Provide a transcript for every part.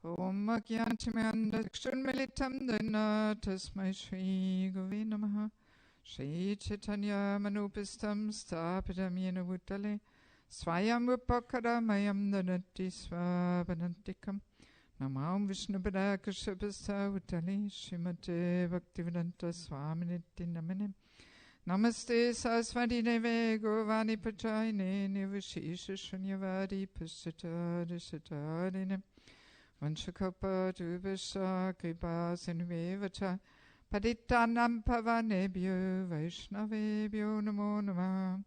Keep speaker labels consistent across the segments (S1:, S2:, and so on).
S1: Om Agyantimandakshurmilitam Dana Tasmai Shri Guve Namaha Shri Chaitanya Manupistam Stapitam Yena Bhutale Swayam Upakaramayam Danati Swabanantikam Namam Vishnupada Kashyapasta Bhutale Srimate Bhaktivedanta Swaminiti Namane Namaste Saraswati Deve Govani Pachayane Nivashisha Shunyavadi Pasata Dishatadine Vanshakapa Dubhasha Kripa Sinvevacha Padittanam Pavanebhyo Vaishnavebhyo Namo Namah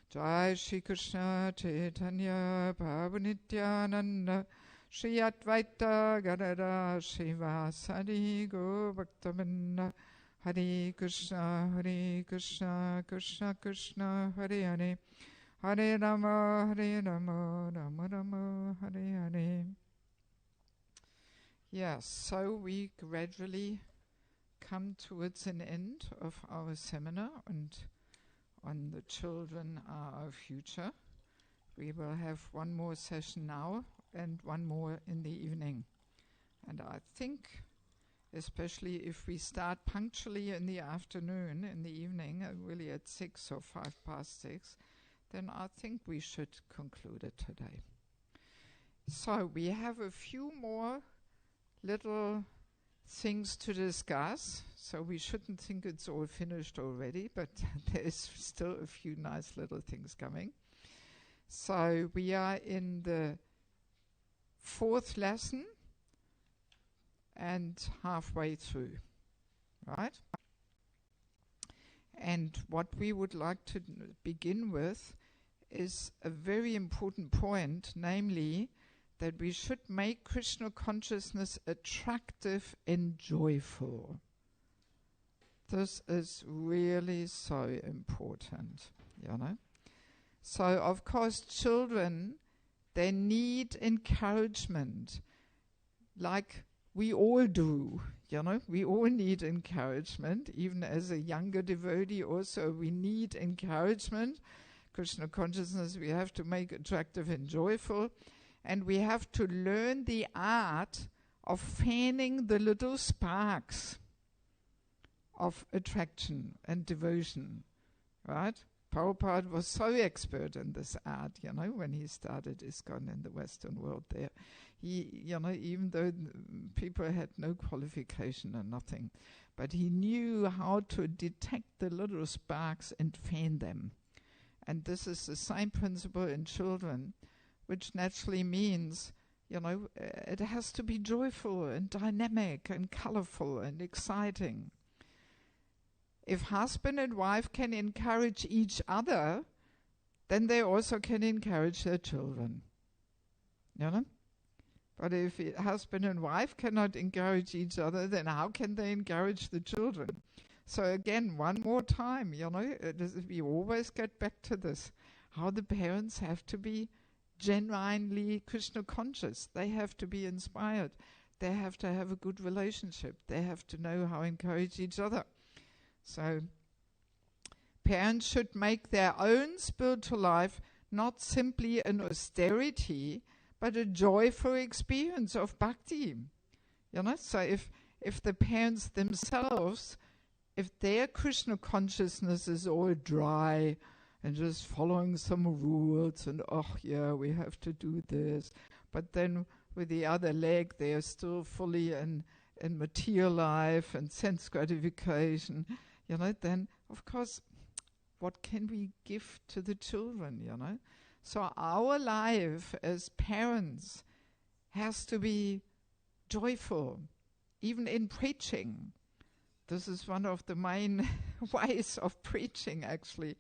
S1: Jai Shri Krishna Chaitanya Prabhu Nityananda Shri Advaita Gadada Srivasadi Go Bhaktavinda Hare Krishna Krishna Krishna Hare Hare Hare Rama Rama Rama Hare Hare. Yes, so we gradually come towards an end of our seminar and on the children are our future. We will have one more session now and one more in the evening. And I think, especially if we start punctually in the afternoon, in the evening, really at 6 or 6:05, then I think we should conclude it today. So we have a few more little things to discuss, so we shouldn't think it's all finished already, but there's still a few nice little things coming. So we are in the 4th lesson and halfway through, right? And what we would like to begin with is a very important point, namely that we should make Krishna consciousness attractive and joyful. This is really so important, you know. So, of course, children, they need encouragement, like we all do, you know. We all need encouragement. Even as a younger devotee also, we need encouragement. Krishna consciousness we have to make attractive and joyful. And we have to learn the art of fanning the little sparks of attraction and devotion, right? Prabhupada was so expert in this art, you know, when he started ISKCON in the Western world there. He, you know, even though people had no qualification and nothing, but he knew how to detect the little sparks and fan them. And this is the same principle in children, which naturally means, you know, it has to be joyful and dynamic and colorful and exciting. If husband and wife can encourage each other, then they also can encourage their children. You know? But if husband and wife cannot encourage each other, then how can they encourage the children? So again, one more time, you know, we always get back to this, how the parents have to be genuinely Krishna conscious. They have to be inspired. They have to have a good relationship. They have to know how to encourage each other. So parents should make their own spiritual life not simply an austerity, but a joyful experience of bhakti. You know, so if the parents themselves, if their Krishna consciousness is all dry and just following some rules and, oh yeah, we have to do this, but then with the other leg they are still fully in material life and sense gratification, you know, then of course what can we give to the children, you know? So our life as parents has to be joyful, even in preaching. This is one of the main ways of preaching, actually,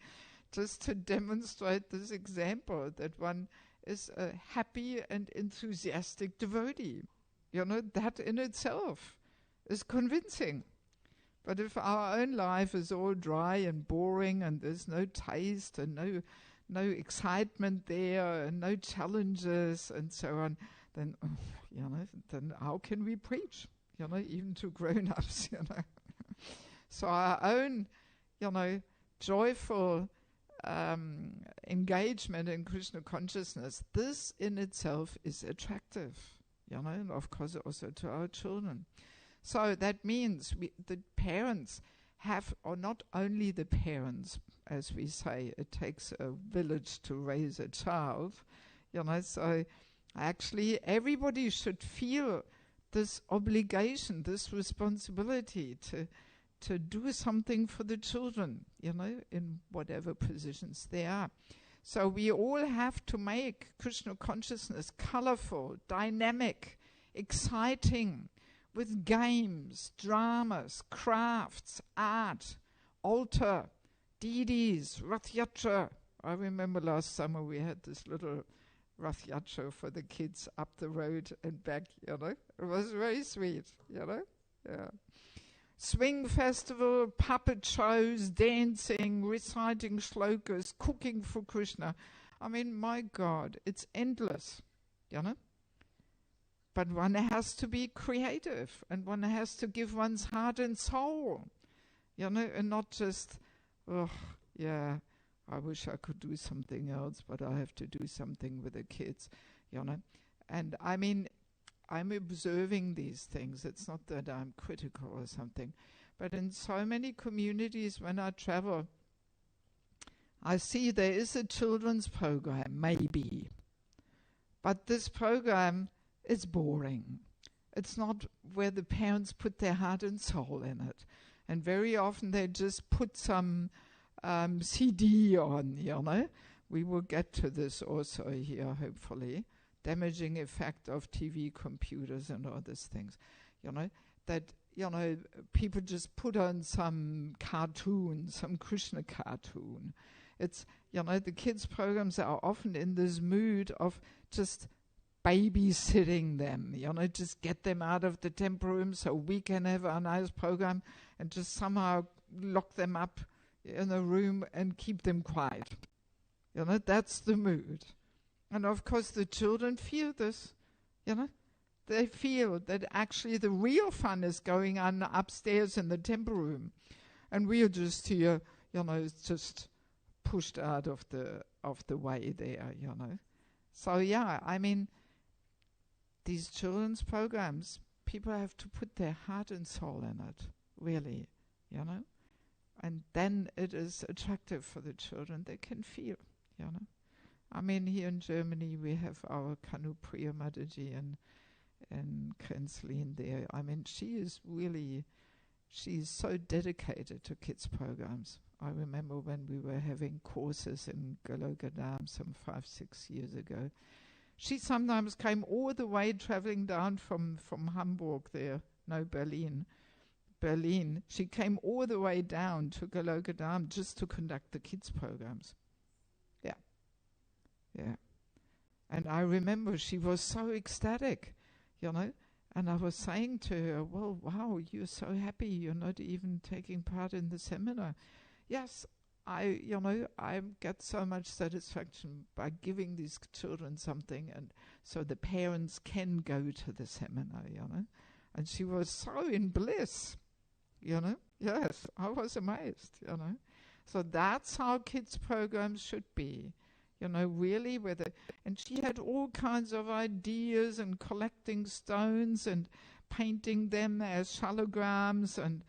S1: just to demonstrate this example that one is a happy and enthusiastic devotee. You know, that in itself is convincing. But if our own life is all dry and boring and there's no taste and no excitement there and no challenges and so on, then, you know, then how can we preach? You know, even to grown-ups, you know. So our own, you know, joyful engagement in Krishna consciousness, this in itself is attractive. and of course also to our children. So that means the parents have, or not only the parents, as we say, it takes a village to raise a child, so actually everybody should feel this obligation, this responsibility to do something for the children, in whatever positions they are. So we all have to make Krishna consciousness colorful, dynamic, exciting, with games, dramas, crafts, art, altar, deities, Rath Yatra. I remember last summer we had this little Rath Yatra for the kids up the road and back, It was very sweet, Yeah. Swing festival, puppet shows, dancing, reciting shlokas, cooking for Krishna. I mean, my God, it's endless, But one has to be creative, and one has to give one's heart and soul, and not just, I wish I could do something else, but I have to do something with the kids, And I mean, I'm observing these things. It's not that I'm critical or something. But in so many communities when I travel, I see there is a children's program, maybe. But this program is boring. It's not where the parents put their heart and soul in it. And very often they just put some CD on, We will get to this also here, hopefully. Damaging effect of TV, computers, and all these things, that, people just put on some cartoon, some Krishna cartoon. It's, the kids' programs are often in this mood of just babysitting them, just get them out of the temple room so we can have a nice program and just somehow lock them up in a room and keep them quiet. That's the mood. And of course the children feel this, They feel that actually the real fun is going on upstairs in the temple room. And we are just here, it's just pushed out of the way there, So yeah, I mean, these children's programs, people have to put their heart and soul in it, really, And then it is attractive for the children. They can feel, I mean, here in Germany we have our Kanupriya Mataji and Krenzlin there. I mean, she's so dedicated to kids programs. I remember when we were having courses in Galogadam some 5-6 years ago. She sometimes came all the way traveling down from Hamburg there, no, Berlin. She came all the way down to Galogadam just to conduct the kids programs. Yeah. And I remember she was so ecstatic, and I was saying to her, well, wow, you're so happy you're not even taking part in the seminar. Yes, I get so much satisfaction by giving these children something, and so the parents can go to the seminar, And she was so in bliss, Yes, I was amazed, So that's how kids programs should be. Really, and she had all kinds of ideas and collecting stones and painting them as shalograms and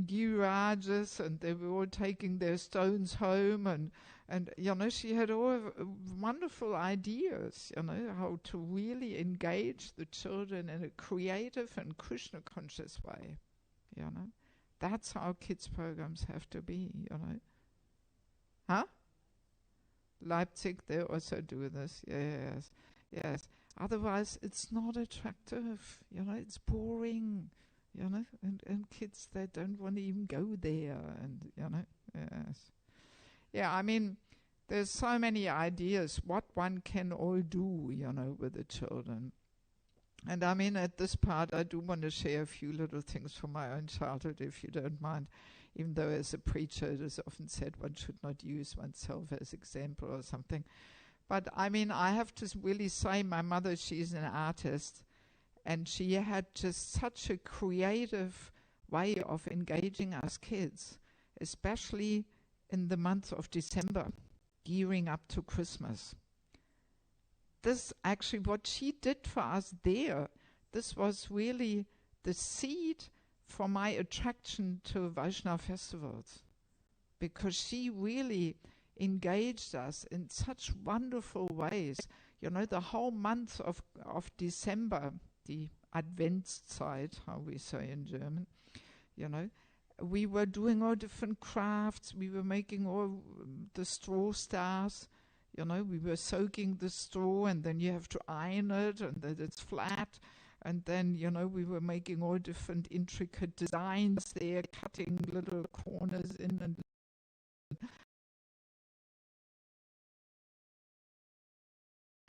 S1: girajas, and they were all taking their stones home, and she had all wonderful ideas, how to really engage the children in a creative and Krishna conscious way, That's how kids programs have to be, Huh? Leipzig, they also do this. Yes. Otherwise, it's not attractive. It's boring. And kids, they don't want to even go there. And yes. Yeah, I mean, there's so many ideas what one can all do, with the children. And I mean, at this part, I do want to share a few little things from my own childhood, if you don't mind. Even though as a preacher it is often said one should not use oneself as example or something. But I mean, I have to really say my mother, she's an artist, and she had just such a creative way of engaging us kids, especially in the month of December, gearing up to Christmas. this actually, what she did for us there, this was really the seed for my attraction to Vaishnava festivals, because she really engaged us in such wonderful ways. You know, the whole month of December, the Adventszeit, how we say in German, you know, we were doing all different crafts. We were making all the straw stars. You know, we were soaking the straw, and then you have to iron it, and then it's flat. And then, you know, we were making all different intricate designs there, cutting little corners in and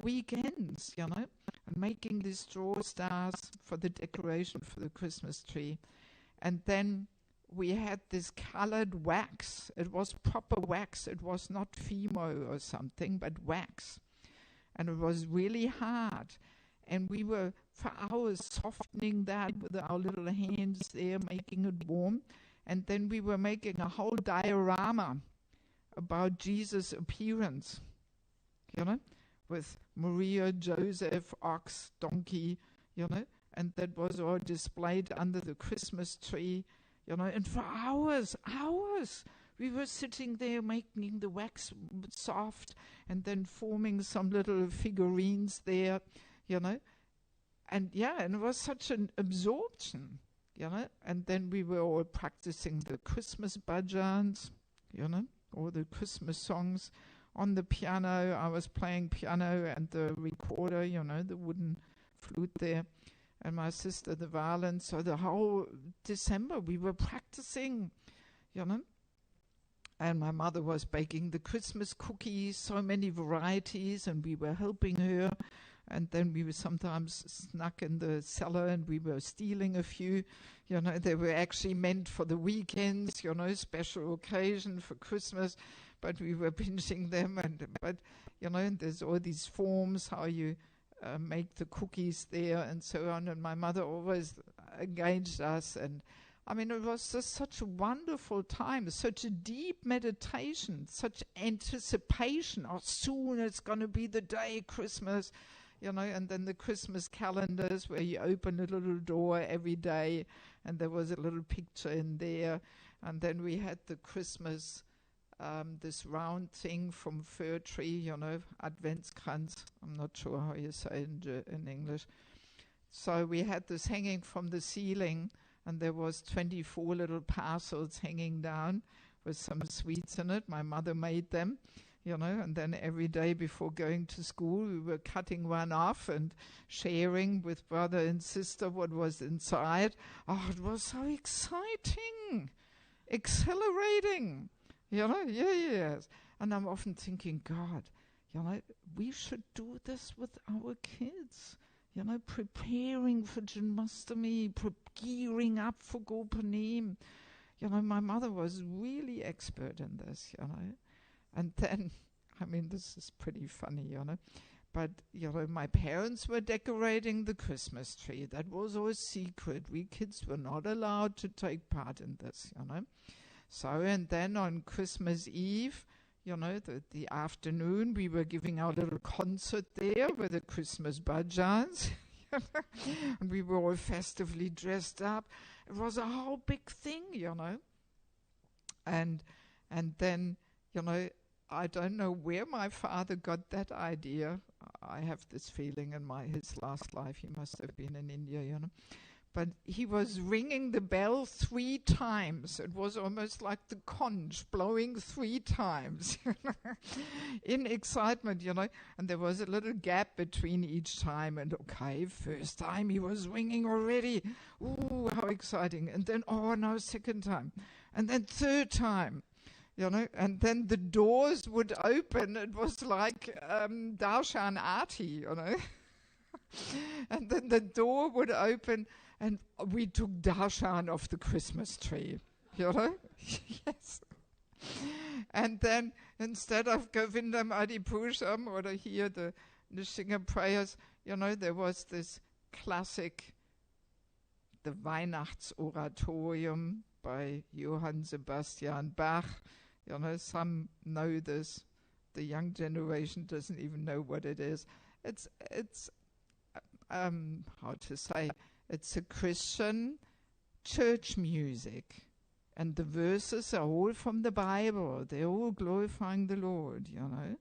S1: weekends, you know, and making these straw stars for the decoration for the Christmas tree. And then we had this colored wax. It was proper wax. It was not Fimo or something, but wax. And it was really hard. And we were, for hours, softening that with our little hands there, making it warm. And then we were making a whole diorama about Jesus' appearance, you know, with Maria, Joseph, ox, donkey, you know, and that was all displayed under the Christmas tree, you know, and for hours, we were sitting there making the wax soft and then forming some little figurines there, you know, and and it was such an absorption, you know, and then we were all practicing the Christmas bhajans, you know, or the Christmas songs on the piano. I was playing piano and the recorder, you know, the wooden flute there, and my sister the violin. So the whole December we were practicing, you know, and my mother was baking the Christmas cookies, so many varieties, and we were helping her. And then we were sometimes snuck in the cellar and we were stealing a few. You know, they were actually meant for the weekends, you know, special occasion for Christmas, but we were pinching them. But, you know, and there's all these forms, how you make the cookies there and so on. And my mother always engaged us. And I mean, it was just such a wonderful time, such a deep meditation, such anticipation. Oh, soon it's going to be the day, Christmas. You know, and then the Christmas calendars where you open a little door every day and there was a little picture in there. And then we had the Christmas, this round thing from fir tree, you know, Adventskranz. I'm not sure how you say in English. So we had this hanging from the ceiling, and there was 24 little parcels hanging down with some sweets in it. My mother made them. You know, and then every day before going to school, we were cutting one off and sharing with brother and sister what was inside. Oh, it was so exciting, exhilarating, you know, yes. And I'm often thinking, God, you know, we should do this with our kids, you know, preparing for Janmashtami, gearing up for Gopanim. You know, my mother was really expert in this, you know. And then, I mean, this is pretty funny, you know, but, you know, my parents were decorating the Christmas tree. That was all secret. We kids were not allowed to take part in this, you know. So, and then on Christmas Eve, you know, the afternoon, we were giving our little concert there with the Christmas bhajans. And we were all festively dressed up. It was a whole big thing, you know. And then, you know, I don't know where my father got that idea. I have this feeling in his last life he must have been in India, you know. But he was ringing the bell 3 times. It was almost like the conch blowing 3 times in excitement, you know. And there was a little gap between each time. And okay, first time he was ringing already. Ooh, how exciting. And then, oh no, second time. And then third time. You know, and then the doors would open. It was like Darshan Aarti, you know. And then the door would open and we took Darshan off the Christmas tree, you know. Yes. And then instead of Govindam Adipurusham or here the Nishinga prayers, you know, there was this classic, the Weihnachtsoratorium by Johann Sebastian Bach. You know, some know this. The young generation doesn't even know what it is. it's how to say, it's a Christian church music. And the verses are all from the Bible. They're all glorifying the Lord, you know.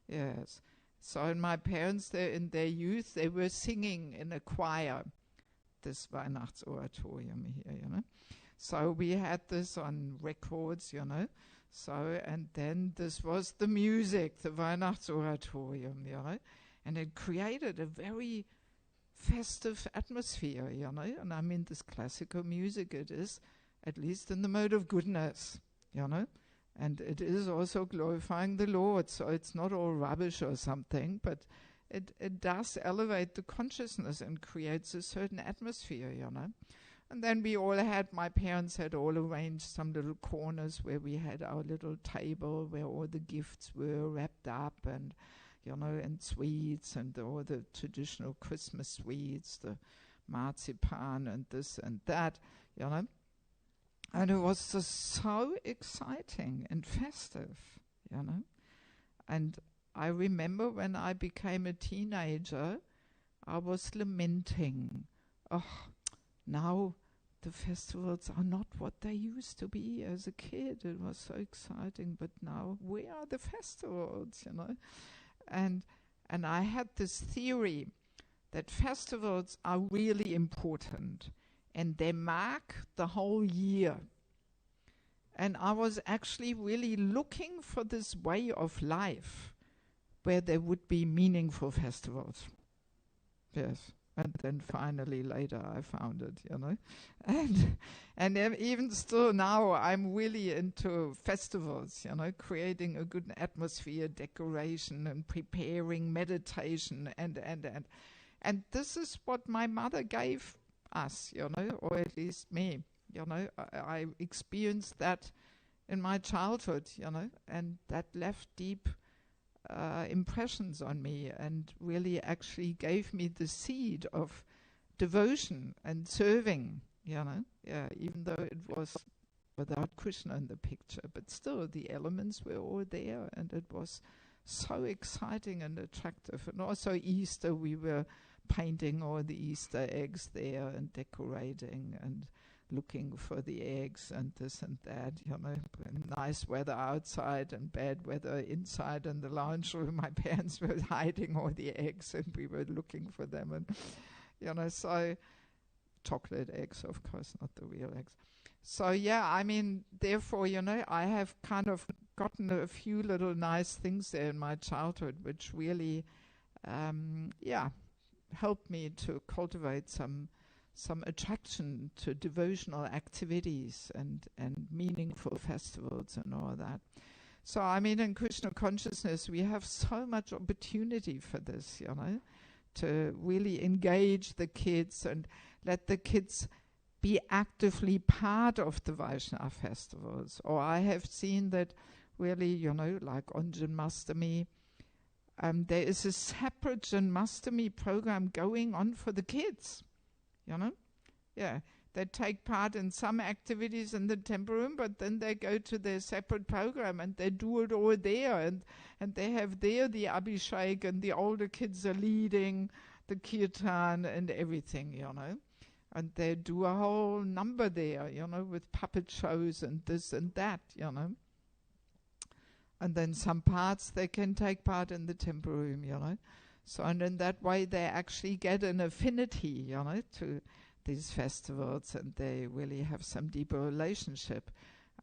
S1: Yes. So and my parents, in their youth, they were singing in a choir, this Weihnachtsoratorium here, you know. So we had this on records, you know. So, and then this was the music, the Weihnachtsoratorium, you know. And it created a very festive atmosphere, you know. And I mean, this classical music, it is at least in the mode of goodness, you know. And it is also glorifying the Lord, so it's not all rubbish or something, but it does elevate the consciousness and creates a certain atmosphere, you know. And then my parents had all arranged some little corners where we had our little table where all the gifts were wrapped up and, you know, and sweets and all the traditional Christmas sweets, the marzipan and this and that, you know. And it was just so exciting and festive, you know. And I remember when I became a teenager, I was lamenting, oh, now the festivals are not what they used to be as a kid. It was so exciting, but now where are the festivals, you know? And I had this theory that festivals are really important and they mark the whole year. And I was actually really looking for this way of life where there would be meaningful festivals. Yes. And then finally later I found it, you know. And even still now I'm really into festivals, you know, creating a good atmosphere, decoration and preparing meditation and this is what my mother gave us, you know, or at least me, you know. I experienced that in my childhood, you know, and that left deep impressions on me and really actually gave me the seed of devotion and serving, you know. Yeah, even though it was without Krishna in the picture, but still the elements were all there and it was so exciting and attractive. And also Easter, we were painting all the Easter eggs there and decorating and looking for the eggs and this and that, you know. Nice weather outside and bad weather inside in the lounge room. My parents were hiding all the eggs and we were looking for them, and you know, so chocolate eggs, of course, not the real eggs. So yeah, I mean, therefore, you know, I have kind of gotten a few little nice things there in my childhood which really helped me to cultivate some attraction to devotional activities and meaningful festivals and all that. So I mean, in Krishna consciousness we have so much opportunity for this, you know, to really engage the kids and let the kids be actively part of the Vaishnava festivals. Or I have seen that really, you know, like on Janmashtami, there is a separate Janmashtami program going on for the kids. You know, yeah, they take part in some activities in the temple room, but then they go to their separate program and they do it all there, and they have there the Abhishek, and the older kids are leading the kirtan and everything, you know, and they do a whole number there, you know, with puppet shows and this and that, you know. And then some parts they can take part in the temple room, you know. So, and in that way they actually get an affinity, you know, to these festivals, and they really have some deeper relationship,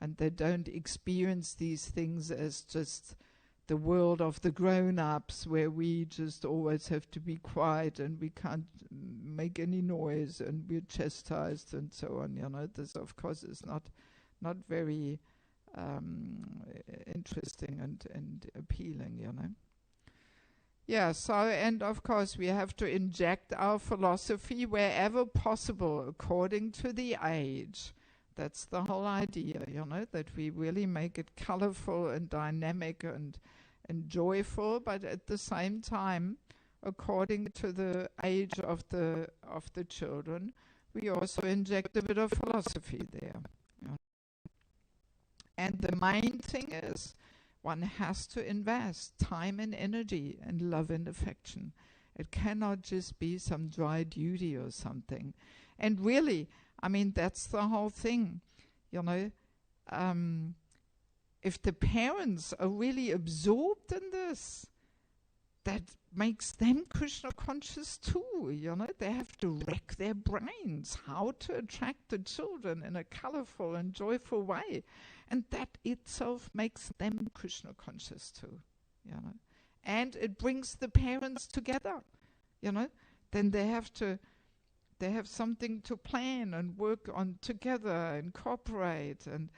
S1: and they don't experience these things as just the world of the grown-ups where we just always have to be quiet and we can't make any noise and we're chastised and so on, you know. This of course is not very interesting and appealing, you know. Yeah, so, and of course we have to inject our philosophy wherever possible according to the age. That's the whole idea, you know, that we really make it colorful and dynamic and joyful, but at the same time, according to the age of the children, we also inject a bit of philosophy there. You know. And the main thing is, one has to invest time and energy and love and affection It cannot just be some dry duty or something. And really, I mean, that's the whole thing, you know. If the parents are really absorbed in this, that makes them Krishna conscious too, you know. They have to rack their brains how to attract the children in a colorful and joyful way. And that itself makes them Krishna conscious too, you know. And it brings the parents together, you know. Then they have something to plan and work on together and cooperate and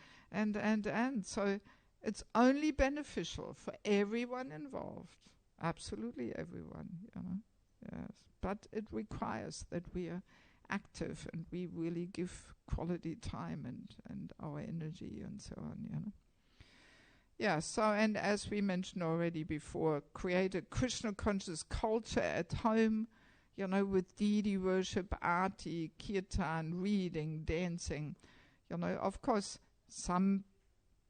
S1: so it's only beneficial for everyone involved. Absolutely everyone, you know. Yes. But it requires that we are active and we really give quality time and our energy and so on, you know. Yeah, so, and as we mentioned already before, create a Krishna conscious culture at home, you know, with deity worship, arti, kirtan, reading, dancing. You know, of course, some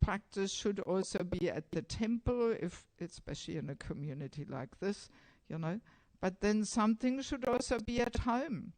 S1: practice should also be at the temple, if especially in a community like this, you know. But then something should also be at home.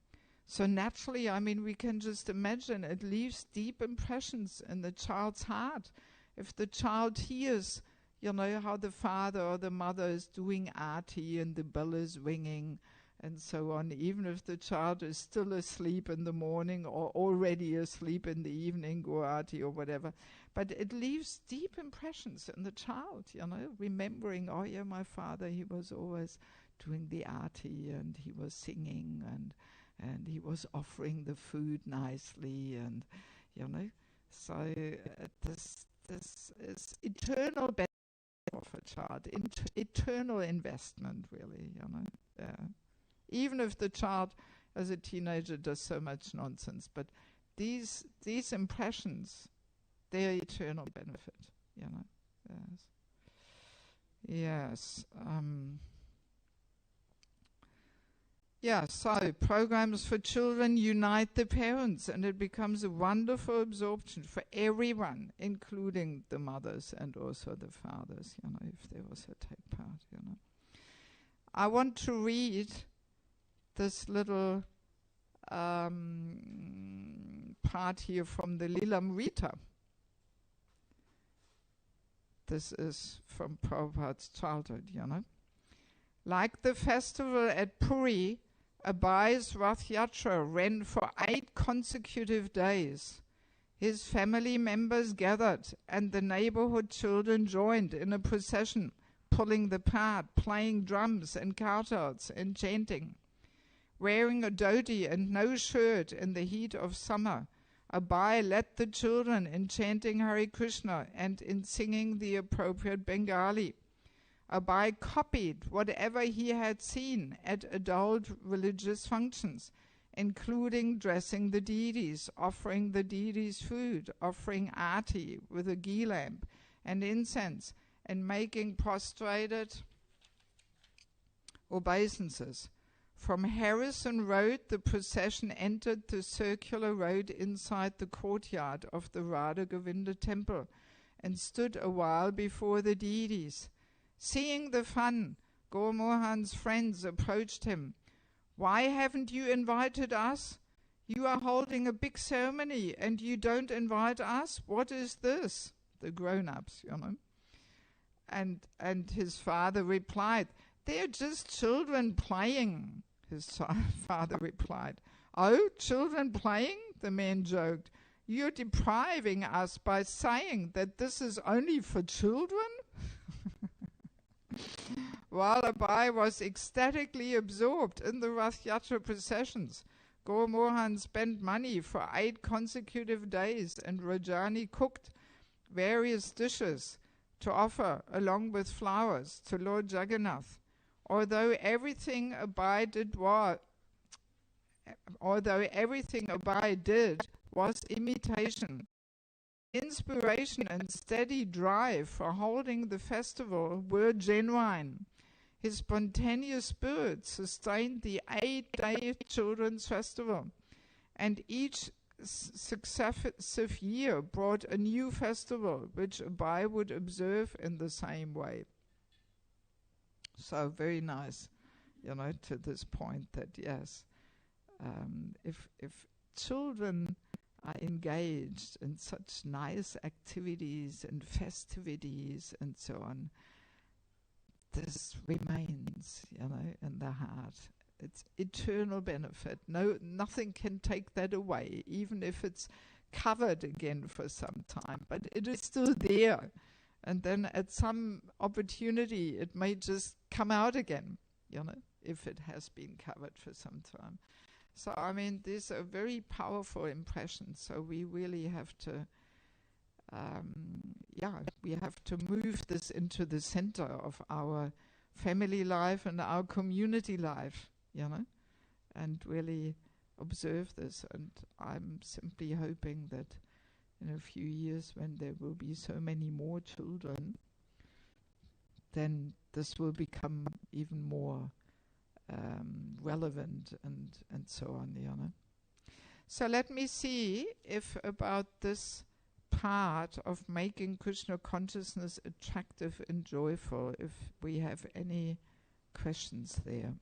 S1: So naturally, I mean, we can just imagine it leaves deep impressions in the child's heart. If the child hears, you know, how the father or the mother is doing arti and the bell is ringing and so on, even if the child is still asleep in the morning or already asleep in the evening, or arti or whatever. But it leaves deep impressions in the child, you know, remembering, oh yeah, my father, he was always doing the arti and he was singing and he was offering the food nicely, and, you know, so this is eternal benefit of a child, eternal investment, really, you know. Yeah. Even if the child, as a teenager, does so much nonsense, but these impressions, they are eternal benefit, you know. Yes. Yes. So programs for children unite the parents, and it becomes a wonderful absorption for everyone, including the mothers and also the fathers, you know, if they also take part, you know. I want to read this little part here from the Lilamrita. This is from Prabhupada's childhood, you know. Like the festival at Puri, Abai's Rath Yatra ran for 8 consecutive days. His family members gathered and the neighborhood children joined in a procession, pulling the cart, playing drums and kartals and chanting. Wearing a dhoti and no shirt in the heat of summer, Abai led the children in chanting Hare Krishna and in singing the appropriate Bengali. Abai copied whatever he had seen at adult religious functions, including dressing the deities, offering the deities food, offering arti with a ghee lamp and incense, and making prostrated obeisances. From Harrison Road, the procession entered the circular road inside the courtyard of the Radha Govinda temple and stood a while before the deities. Seeing the fun, Gaur Mohan's friends approached him. "Why haven't you invited us? You are holding a big ceremony and you don't invite us? What is this?" The grown-ups, you know. And his father replied, "They're just children playing." His father replied, "Oh, children playing?" The man joked. "You're depriving us by saying that this is only for children?" While Abai was ecstatically absorbed in the Rath Yatra processions, Gaur Mohan spent money for 8 consecutive days, and Rajani cooked various dishes to offer along with flowers to Lord Jagannath. Although everything Abai did was imitation, inspiration and steady drive for holding the festival were genuine. His spontaneous spirit sustained the 8-day children's festival, and each successive year brought a new festival which Abai would observe in the same way. So very nice, to this point that yes, if children are engaged in such nice activities and festivities and so on, this remains, in the heart. It's eternal benefit. Nothing can take that away, even if it's covered again for some time, but it is still there. And then at some opportunity, it may just come out again, if it has been covered for some time. So, these are very powerful impressions. So we really have to, we have to move this into the center of our family life and our community life, and really observe this. And I'm simply hoping that in a few years, when there will be so many more children, then this will become even more relevant and so on, So let me see if about this part of making Krishna consciousness attractive and joyful, if we have any questions there.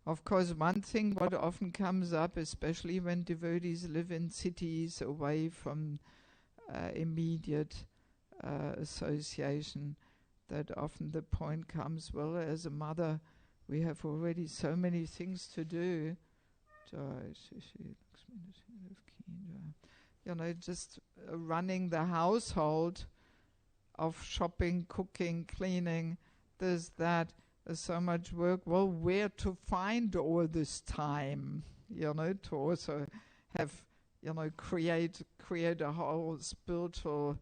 S1: Of course, one thing what often comes up, especially when devotees live in cities away from immediate association, that often the point comes, well, as a mother, we have already so many things to do. Just running the household of shopping, cooking, cleaning, this, that, there's so much work. Well, where to find all this time, to also have, create a whole spiritual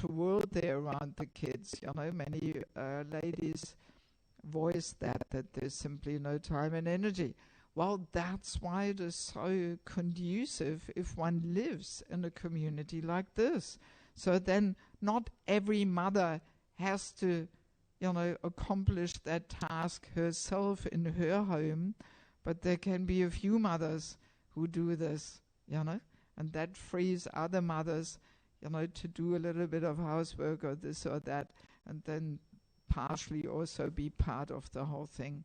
S1: world there around the kids. Many ladies voice that there's simply no time and energy. Well, that's why it is so conducive if one lives in a community like this. So then not every mother has to, accomplish that task herself in her home, but there can be a few mothers who do this, and that frees other mothers, to do a little bit of housework or this or that, and then partially also be part of the whole thing.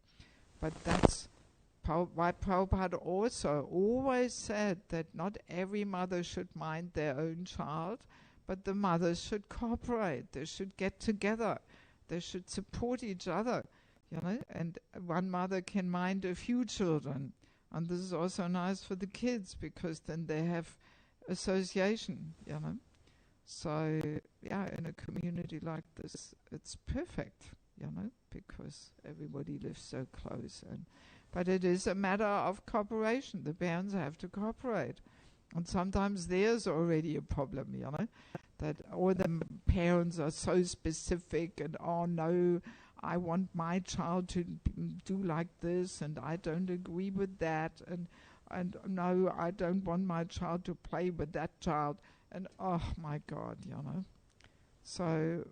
S1: But that's why Prabhupada also always said that not every mother should mind their own child, but the mothers should cooperate. They should get together. They should support each other, and one mother can mind a few children. And this is also nice for the kids, because then they have association, So, in a community like this, it's perfect, because everybody lives so close. But it is a matter of cooperation. The parents have to cooperate. And sometimes there's already a problem, that all the parents are so specific and, oh no, I want my child to do like this, and I don't agree with that, and no, I don't want my child to play with that child. And oh my God, So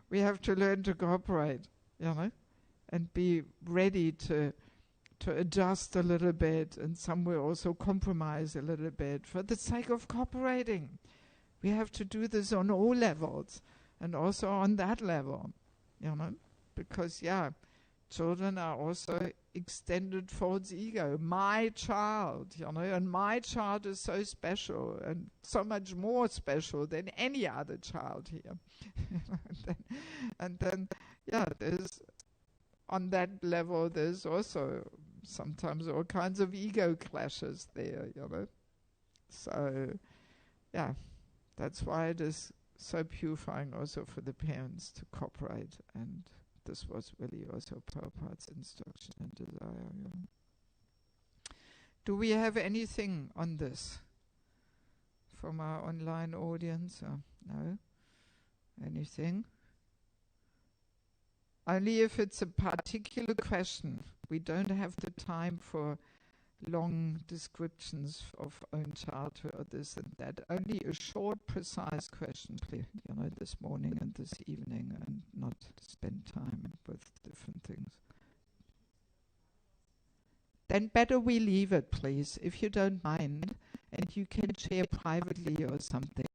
S1: we have to learn to cooperate, and be ready to adjust a little bit, and somewhere also compromise a little bit for the sake of cooperating. We have to do this on all levels, and also on that level, because children are also extended false ego. My child, and my child is so special, and so much more special than any other child here. and then, there's, on that level, there's also sometimes all kinds of ego clashes there, So, that's why it is so purifying also for the parents to cooperate, and this was really also Prabhupada's instruction and desire. Do we have anything on this from our online audience? No? Anything? Only if it's a particular question. We don't have the time for long descriptions of own childhood or this and that. Only a short, precise question, please, this morning and this evening, and not spend time with different things. Then better we leave it, please, if you don't mind, and you can share privately or something.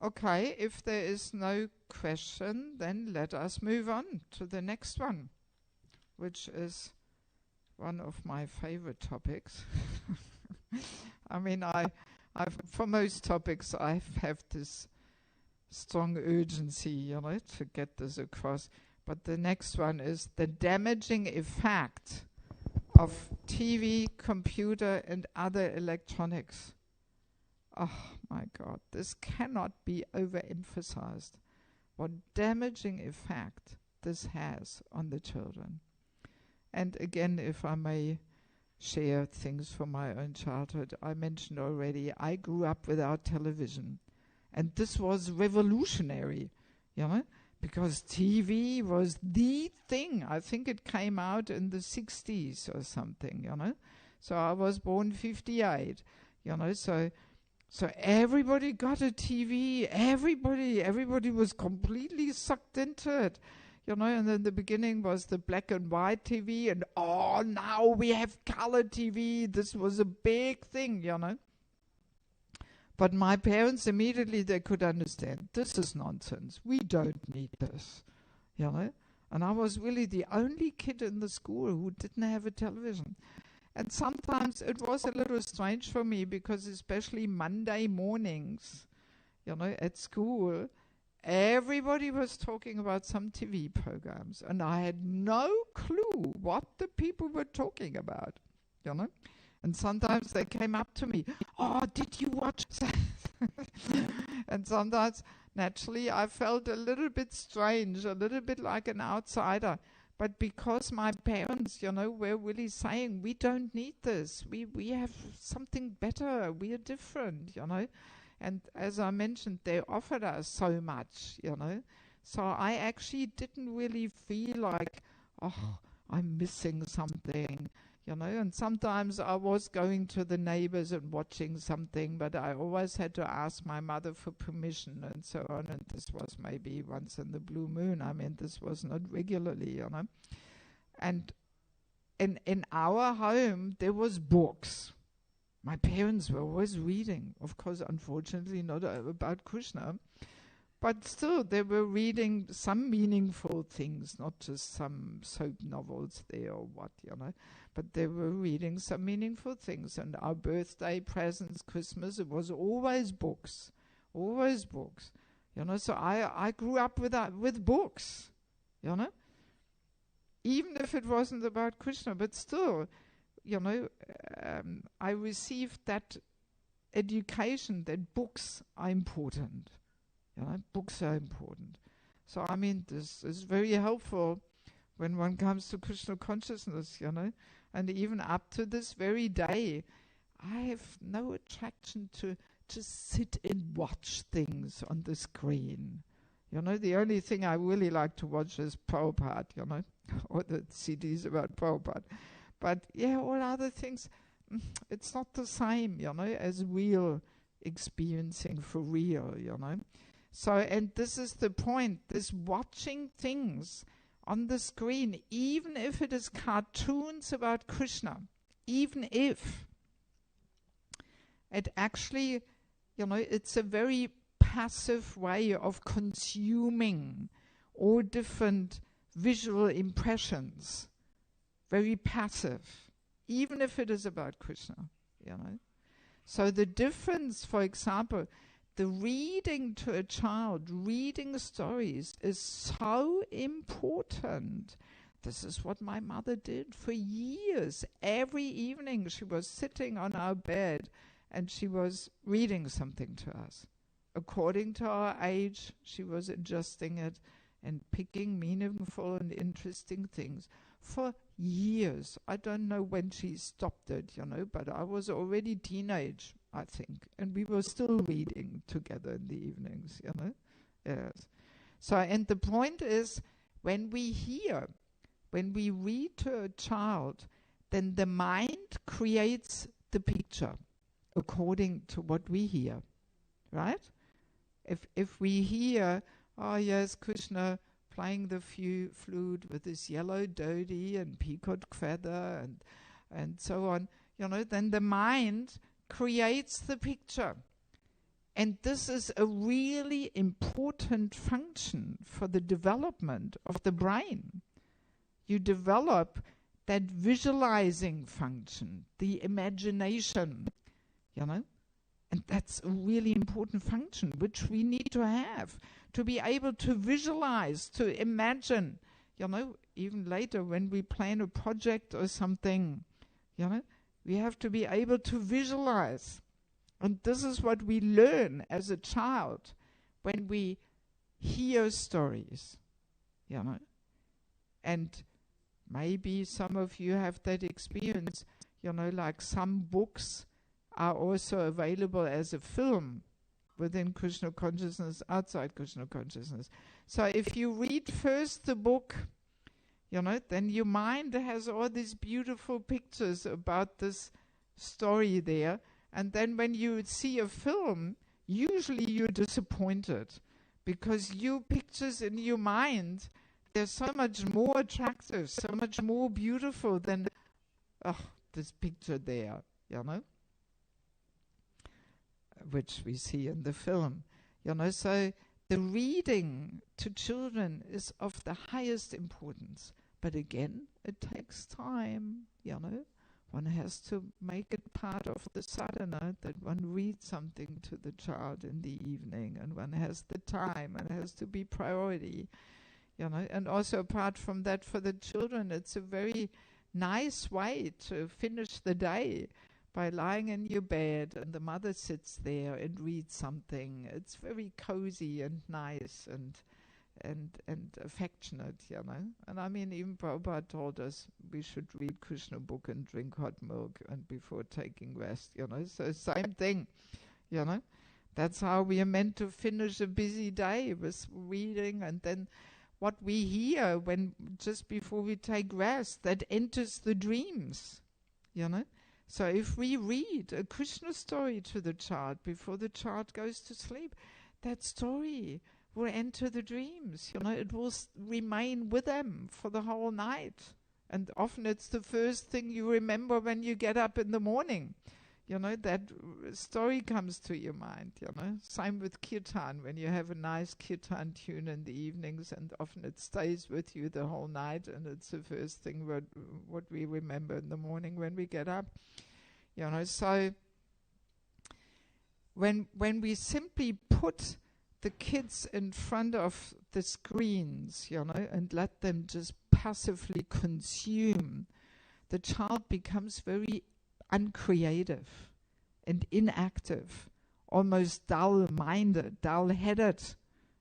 S1: Okay, if there is no question, then let us move on to the next one, which is one of my favorite topics. I mean, for most topics, I have this strong urgency, to get this across. But the next one is the damaging effect of TV, computer, and other electronics. Oh my God, this cannot be overemphasized. What damaging effect this has on the children. And again, if I may share things from my own childhood, I mentioned already, I grew up without television. And this was revolutionary, because TV was the thing. I think it came out in the 60s or something, So I was born 58, so everybody got a TV. Everybody was completely sucked into it, and then the beginning was the black and white TV, and now we have color TV. This was a big thing, But my parents immediately, they could understand, this is nonsense. We don't need this, And I was really the only kid in the school who didn't have a television. And sometimes it was a little strange for me because especially Monday mornings, at school, everybody was talking about some TV programs. And I had no clue what the people were talking about, And sometimes they came up to me, did you watch that? And sometimes, naturally, I felt a little bit strange, a little bit like an outsider. But because my parents, were really saying, we don't need this. We have something better. We are different, And as I mentioned, they offered us so much, So I actually didn't really feel like, I'm missing something, And sometimes I was going to the neighbors and watching something, but I always had to ask my mother for permission and so on. And this was maybe once in the blue moon. I mean, this was not regularly, And in our home, there was books. My parents were always reading. Of course, unfortunately, not about Krishna. But still, they were reading some meaningful things, not just some soap novels there or what, But they were reading some meaningful things. And our birthday presents, Christmas, it was always books. Always books. So I grew up with books, Even if it wasn't about Krishna, but still, I received that education that books are important. Books are important. So, I mean, this is very helpful when one comes to Krishna consciousness, And even up to this very day, I have no attraction to just sit and watch things on the screen. The only thing I really like to watch is Prabhupada, or the CDs about Prabhupada. But, all other things, it's not the same, as real experiencing for real, So, and this is the point, this watching things on the screen, even if it is cartoons about Krishna, even if it actually, it's a very passive way of consuming all different visual impressions, very passive, even if it is about Krishna, So the difference, for example, the reading to a child, reading stories is so important. This is what my mother did for years. Every evening she was sitting on our bed and she was reading something to us. According to our age, she was adjusting it and picking meaningful and interesting things for years. I don't know when she stopped it, but I was already teenage, I think, and we were still reading together in the evenings, Yes. So, and the point is, when we read to a child, then the mind creates the picture according to what we hear, right? If we hear, oh yes, Krishna playing the flute with this yellow dhoti and peacock feather and so on, then the mind creates the picture. And this is a really important function for the development of the brain. You develop that visualizing function, the imagination, you know. And that's a really important function which we need to have, to be able to visualize, to imagine, you know, even later when we plan a project or something, you know, we have to be able to visualize. And this is what we learn as a child when we hear stories, you know. And maybe some of you have that experience, you know, like some books are also available as a film within Krishna consciousness, outside Krishna consciousness. So if you read first the book, you know, then your mind has all these beautiful pictures about this story there. And then when you see a film, usually you're disappointed because your pictures in your mind, they're so much more attractive, so much more beautiful than, this picture there, you know, which we see in the film. You know, so the reading to children is of the highest importance. But again, it takes time, you know. One has to make it part of the sadhana that one reads something to the child in the evening, and one has the time, and it has to be priority, you know. And also apart from that, for the children, it's a very nice way to finish the day by lying in your bed and the mother sits there and reads something. It's very cozy and nice and affectionate, you know. And I mean, even Prabhupada told us we should read Krishna book and drink hot milk and before taking rest, you know. So same thing, you know. That's how we are meant to finish a busy day, with reading, and then what we hear when just before we take rest, that enters the dreams, you know. So if we read a Krishna story to the child before the child goes to sleep, that story will enter the dreams, you know. It will remain with them for the whole night. And often it's the first thing you remember when you get up in the morning. You know, that story comes to your mind, you know. Same with kirtan, when you have a nice kirtan tune in the evenings, and often it stays with you the whole night, and it's the first thing what we remember in the morning when we get up. You know, so when we simply put the kids in front of the screens, you know, and let them just passively consume, the child becomes very uncreative and inactive, almost dull-minded, dull-headed,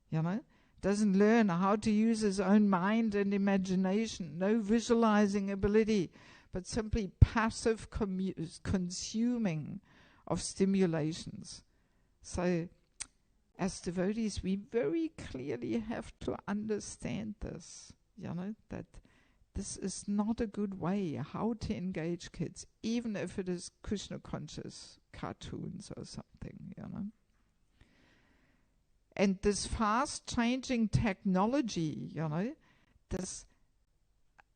S1: you know, doesn't learn how to use his own mind and imagination, no visualizing ability, but simply passive consuming of stimulations. So as devotees, we very clearly have to understand this, you know, that this is not a good way how to engage kids, even if it is Krishna conscious cartoons or something, you know. And this fast changing technology, you know, this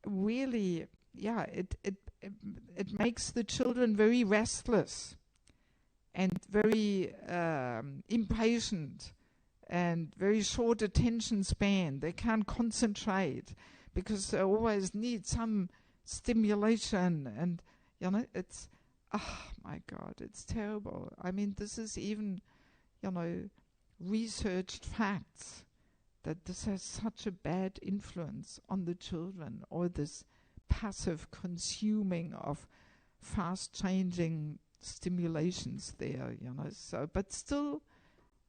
S1: really, it makes the children very restless and very impatient and very short attention span. They can't concentrate because they always need some stimulation, and you know, it's, oh my God, it's terrible. I mean, this is even, you know, researched facts that this has such a bad influence on the children, or this passive consuming of fast changing stimulations there, you know. So, but still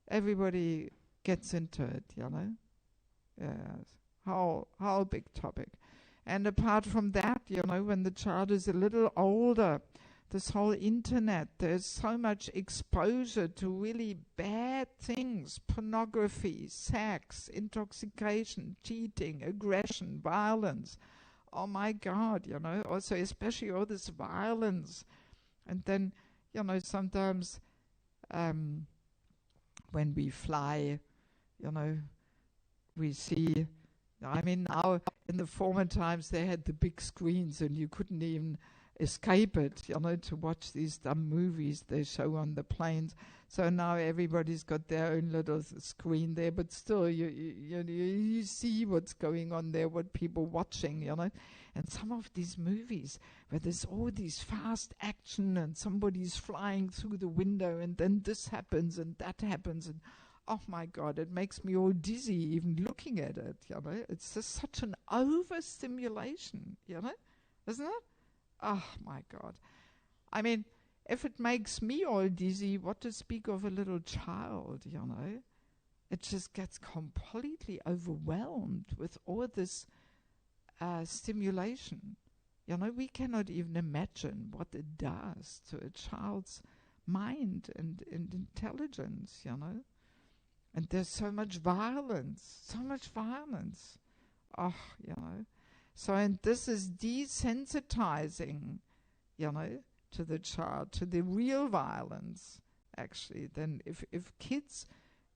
S1: everybody gets into it, you know. Yes. How big topic. And apart from that, you know, when the child is a little older, this whole internet, there's so much exposure to really bad things: pornography, sex, intoxication, cheating, aggression, violence. Oh my God, you know, also especially all this violence. And then, you know, sometimes when we fly, you know, we see, I mean, now in the former times they had the big screens and you couldn't even escape it, you know, to watch these dumb movies they show on the planes. So now everybody's got their own little screen there, but still you see what's going on there, what people watching, And some of these movies where there's all these fast action and somebody's flying through the window and then this happens and that happens and oh my God, it makes me all dizzy even looking at it, It's just such an overstimulation, Isn't it? Oh my God. I mean, if it makes me all dizzy, what to speak of a little child, It just gets completely overwhelmed with all this stimulation. We cannot even imagine what it does to a child's mind and intelligence, And there's so much violence. Oh, So, and this is desensitizing, to the child, to the real violence, actually. Then if kids,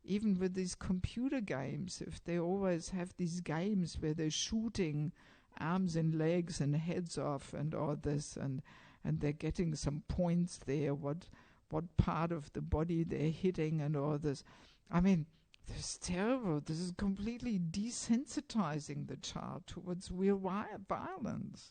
S1: even with these computer games, if they always have these games where they're shooting arms and legs and heads off and all this, and they're getting some points there, what part of the body they're hitting and all this. I mean, this is terrible. This is completely desensitizing the child towards real violence.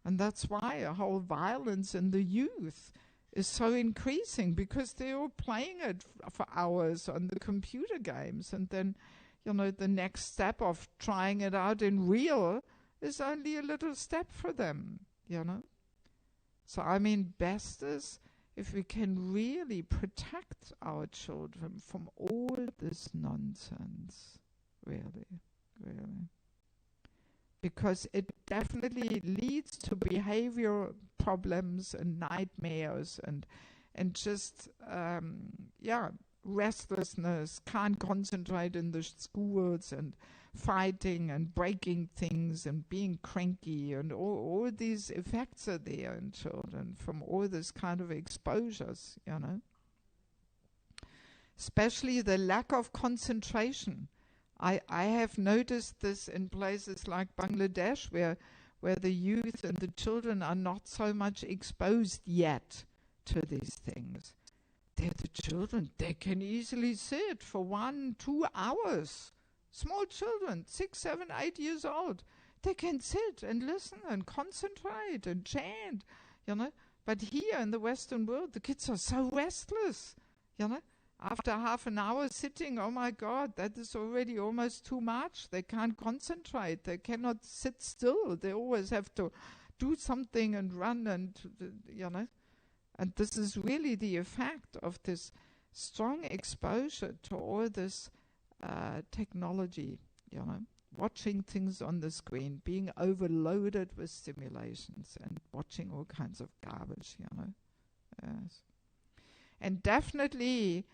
S1: And that's why a whole violence in the youth is so increasing, because they're all playing it for hours on the computer games. And then, the next step of trying it out in real is only a little step for them, So, I mean, best is if we can really protect our children from all this nonsense, really. Because it definitely leads to behavioral problems and nightmares and just, restlessness, can't concentrate in the schools and fighting and breaking things and being cranky, and all these effects are there in children from all this kind of exposures, Especially the lack of concentration. I have noticed this in places like Bangladesh, where the youth and the children are not so much exposed yet to these things. They're the children, they can easily sit for 1-2 hours. Small children, 6, 7, 8 years old, they can sit and listen and concentrate and chant, But here in the Western world, the kids are so restless, After half an hour sitting, oh my God, that is already almost too much. They can't concentrate. They cannot sit still. They always have to do something and run and, And this is really the effect of this strong exposure to all this technology, watching things on the screen, being overloaded with stimulations and watching all kinds of garbage, Yes. And definitely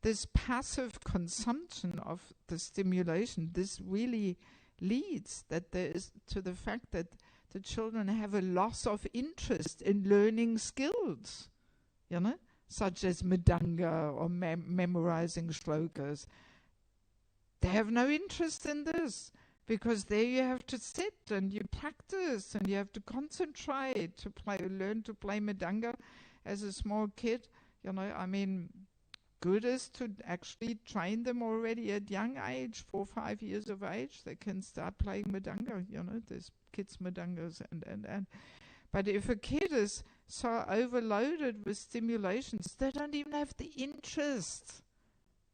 S1: this passive consumption of the stimulation, this really leads to the fact that the children have a loss of interest in learning skills, such as Mridanga or memorizing shlokas. They have no interest in this, because there you have to sit and you practice and you have to concentrate to learn to play Mridanga as a small kid. I mean, good is to actually train them already at young age, 4 or 5 years of age. They can start playing Mridanga, there's kids Mridangas and. But if a kid is so overloaded with stimulations, they don't even have the interest.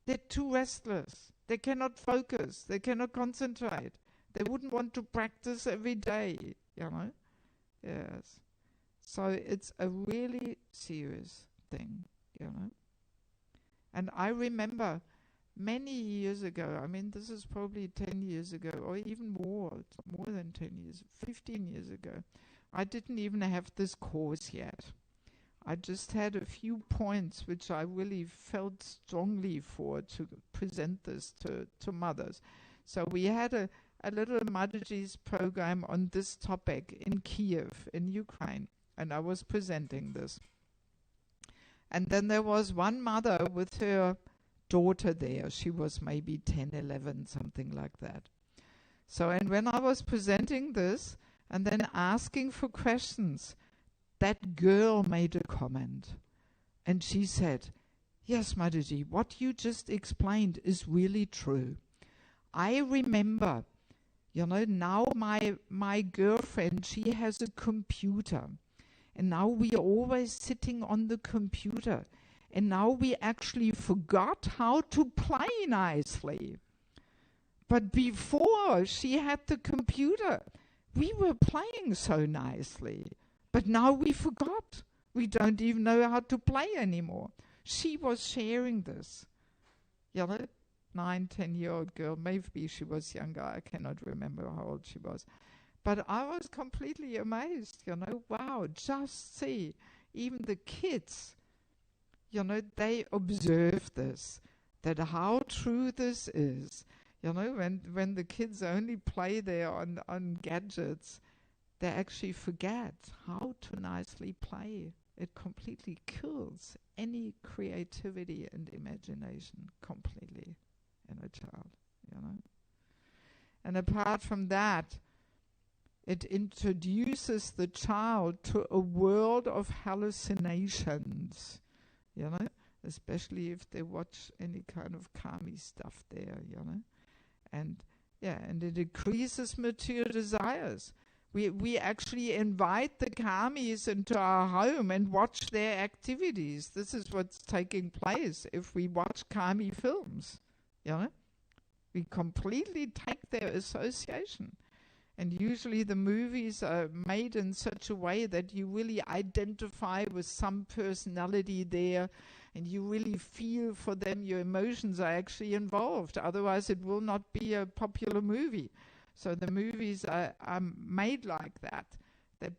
S1: They're too restless. They cannot focus. They cannot concentrate. They wouldn't want to practice every day, Yes. So it's a really serious thing, And I remember many years ago, I mean, this is probably 10 years ago, or even more than 10 years, 15 years ago. I didn't even have this course yet. I just had a few points which I really felt strongly for to present this to mothers. So we had a little Mataji's program on this topic in Kiev, in Ukraine, and I was presenting this. And then there was one mother with her daughter there. She was maybe 10, 11, something like that. So, and when I was presenting this and then asking for questions, that girl made a comment. And she said, Yes, Mataji, what you just explained is really true. I remember, now my girlfriend, she has a computer. And now we are always sitting on the computer. And now we actually forgot how to play nicely. But before she had the computer, we were playing so nicely. But now we forgot. We don't even know how to play anymore. She was sharing this. 9, 10-year-old girl. Maybe she was younger. I cannot remember how old she was. But I was completely amazed, wow, just see, even the kids, they observe this, that how true this is. When the kids only play there on gadgets, they actually forget how to nicely play. It completely kills any creativity and imagination completely in a child, And apart from that, it introduces the child to a world of hallucinations, especially if they watch any kind of kami stuff there, And it increases material desires. We actually invite the kamis into our home and watch their activities. This is what's taking place if we watch kami films, We completely take their association. And usually the movies are made in such a way that you really identify with some personality there and you really feel for them. Your emotions are actually involved. Otherwise it will not be a popular movie. So the movies are made like that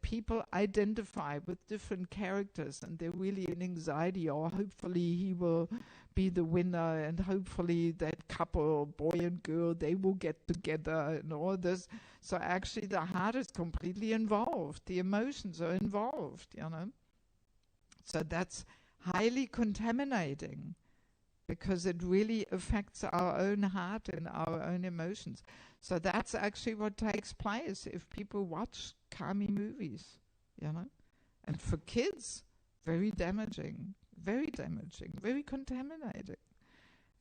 S1: people identify with different characters and they're really in anxiety, or hopefully he will be the winner and hopefully that couple, boy and girl, they will get together and all this. So actually the heart is completely involved. The emotions are involved, So that's highly contaminating because it really affects our own heart and our own emotions. So that's actually what takes place if people watch kami movies, And for kids, very damaging, very contaminating.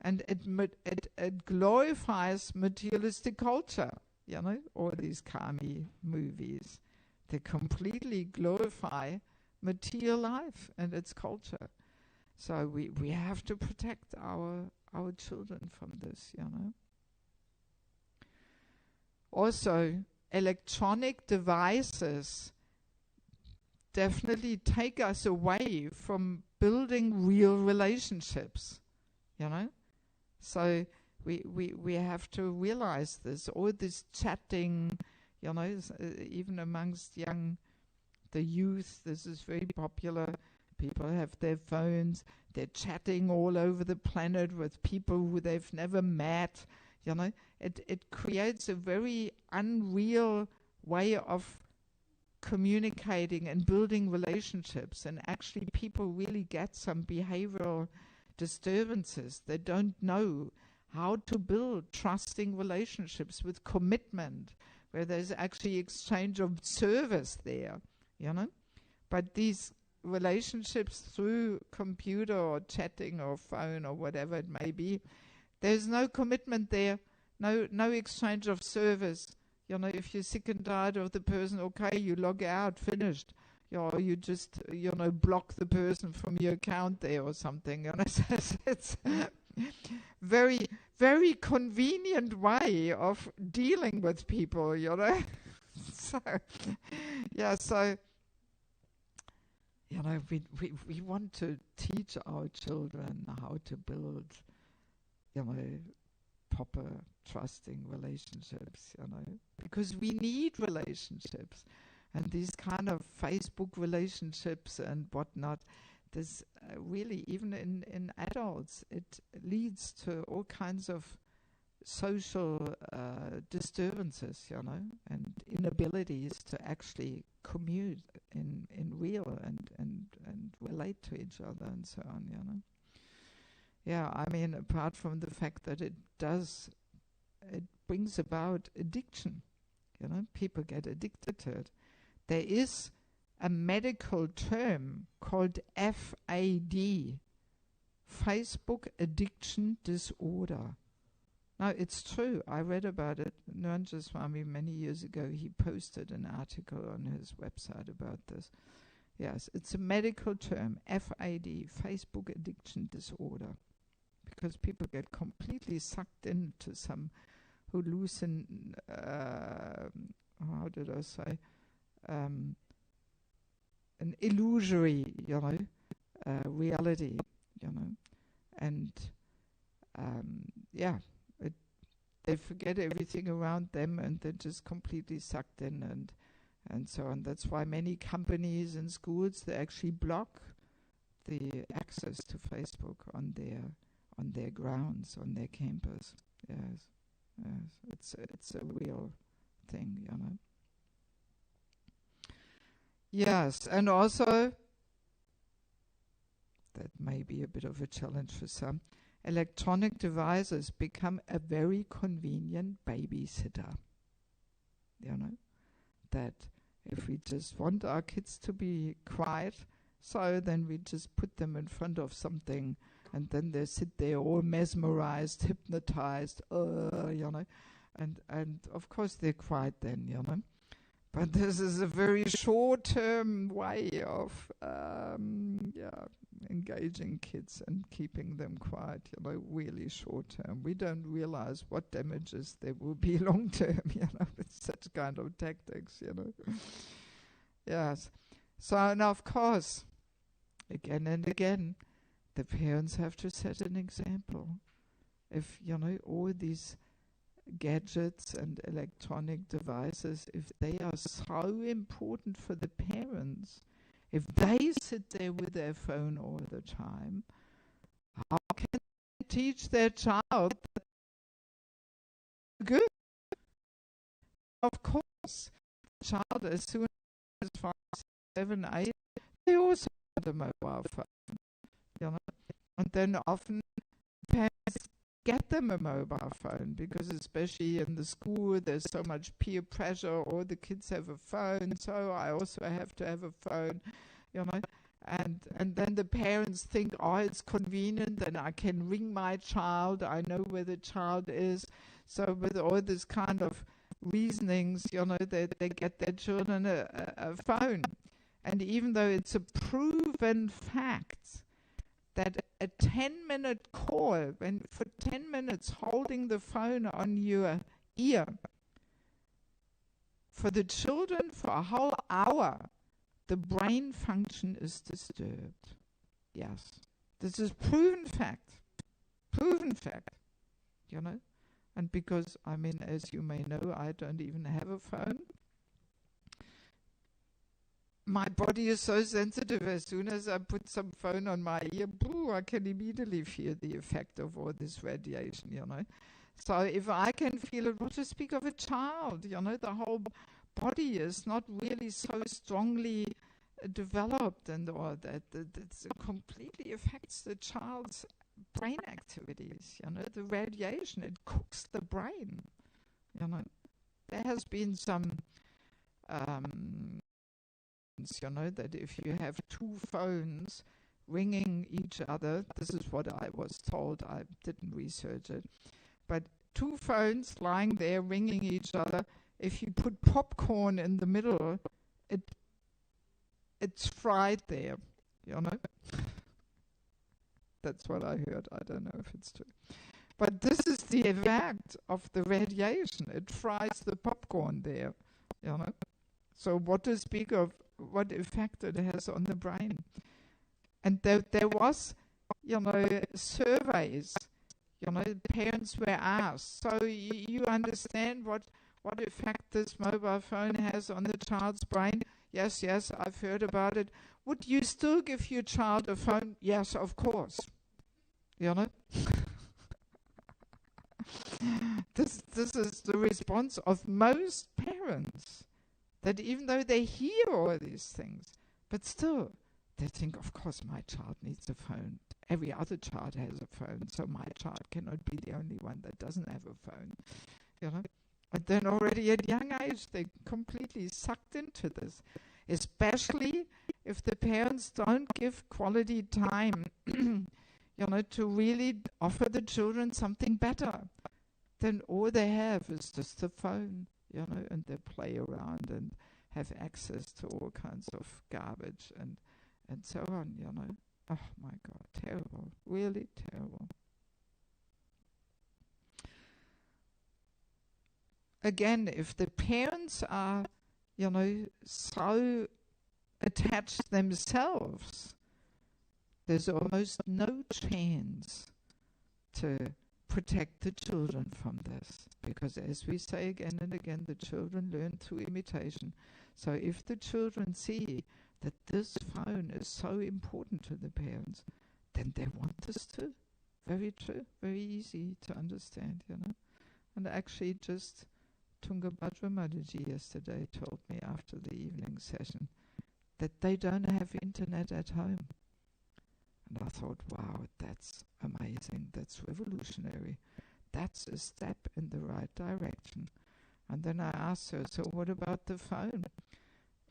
S1: And it glorifies materialistic culture, all these kami movies. They completely glorify material life and its culture. So we have to protect our children from this, Also, electronic devices definitely take us away from building real relationships, So we have to realize this. All this chatting, even amongst the youth, this is very popular. People have their phones. They're chatting all over the planet with people who they've never met. It creates a very unreal way of communicating and building relationships. And actually people really get some behavioral disturbances. They don't know how to build trusting relationships with commitment, where there's actually exchange of service there, But these relationships through computer or chatting or phone or whatever it may be, there's no commitment there, no exchange of service. If you're sick and tired of the person, okay, you log out, finished. You just, block the person from your account there or something. It's very, very convenient way of dealing with people, So, we want to teach our children how to build, proper trusting relationships, because we need relationships. And these kind of Facebook relationships and whatnot, this really, even in adults, it leads to all kinds of social disturbances, and inabilities to actually commute in real and relate to each other and so on, apart from the fact that it brings about addiction, people get addicted to it. There is a medical term called FAD, Facebook addiction disorder. Now, it's true. I read about it. Niranja Swami, many years ago, he posted an article on his website about this. Yes, it's a medical term, FAD, Facebook addiction disorder, because people get completely sucked into some how did I say, an illusory, reality, and they forget everything around them, and they're just completely sucked in, and so on. That's why many companies and schools, they actually block the access to Facebook on their grounds, on their campus. Yes, it's a real thing, Yes, and also, that may be a bit of a challenge for some, electronic devices become a very convenient babysitter. That if we just want our kids to be quiet, so then we just put them in front of something, and then they sit there all mesmerized, hypnotized, and of course they're quiet then, But this is a very short-term way of engaging kids and keeping them quiet, really short-term. We don't realize what damages there will be long-term, with such kind of tactics, Yes. So, now, of course, again and again, the parents have to set an example. If, all these gadgets and electronic devices, if they are so important for the parents, if they sit there with their phone all the time, how can they teach their child that good? Of course, the child, as soon as 5, 7, 8, they also have a mobile phone, And then often parents get them a mobile phone, because especially in the school there's so much peer pressure, all the kids have a phone, so I also have to have a phone, and then the parents think, it's convenient, and I can ring my child, I know where the child is. So with all this kind of reasonings, they get their children a phone. And even though it's a proven fact that a 10-minute call, when for 10 minutes holding the phone on your ear, for the children for a whole hour, the brain function is disturbed. Yes. This is proven fact. Proven fact. And because, as you may know, I don't even have a phone. My body is so sensitive. As soon as I put some phone on my ear, I can immediately feel the effect of all this radiation, So if I can feel it, what to speak of a child, the whole body is not really so strongly developed and all that. It completely affects the child's brain activities, the radiation, it cooks the brain, There has been some that if you have two phones ringing each other, this is what I was told, I didn't research it, but two phones lying there ringing each other, if you put popcorn in the middle, it's fried there, That's what I heard. I don't know if it's true. But this is the effect of the radiation. It fries the popcorn there, So what to speak of what effect it has on the brain. And there was, surveys, parents were asked, so you understand what effect this mobile phone has on the child's brain? Yes, I've heard about it. Would you still give your child a phone? Yes, of course. This is the response of most parents, that even though they hear all these things, but still they think, of course my child needs a phone. Every other child has a phone, so my child cannot be the only one that doesn't have a phone. And then already at young age they're completely sucked into this, especially if the parents don't give quality time to really offer the children something better. Then all they have is just the phone, and they play around and have access to all kinds of garbage and so on, Oh my God, terrible, really terrible. Again, if the parents are, so attached themselves, there's almost no chance to protect the children from this. Because as we say again and again, the children learn through imitation. So if the children see that this phone is so important to the parents, then they want this too. Very true, very easy to understand, And actually just Tungabhadra Mataji yesterday told me after the evening session that they don't have internet at home. And I thought, wow, that's amazing, that's revolutionary. That's a step in the right direction. And then I asked her, so what about the phone?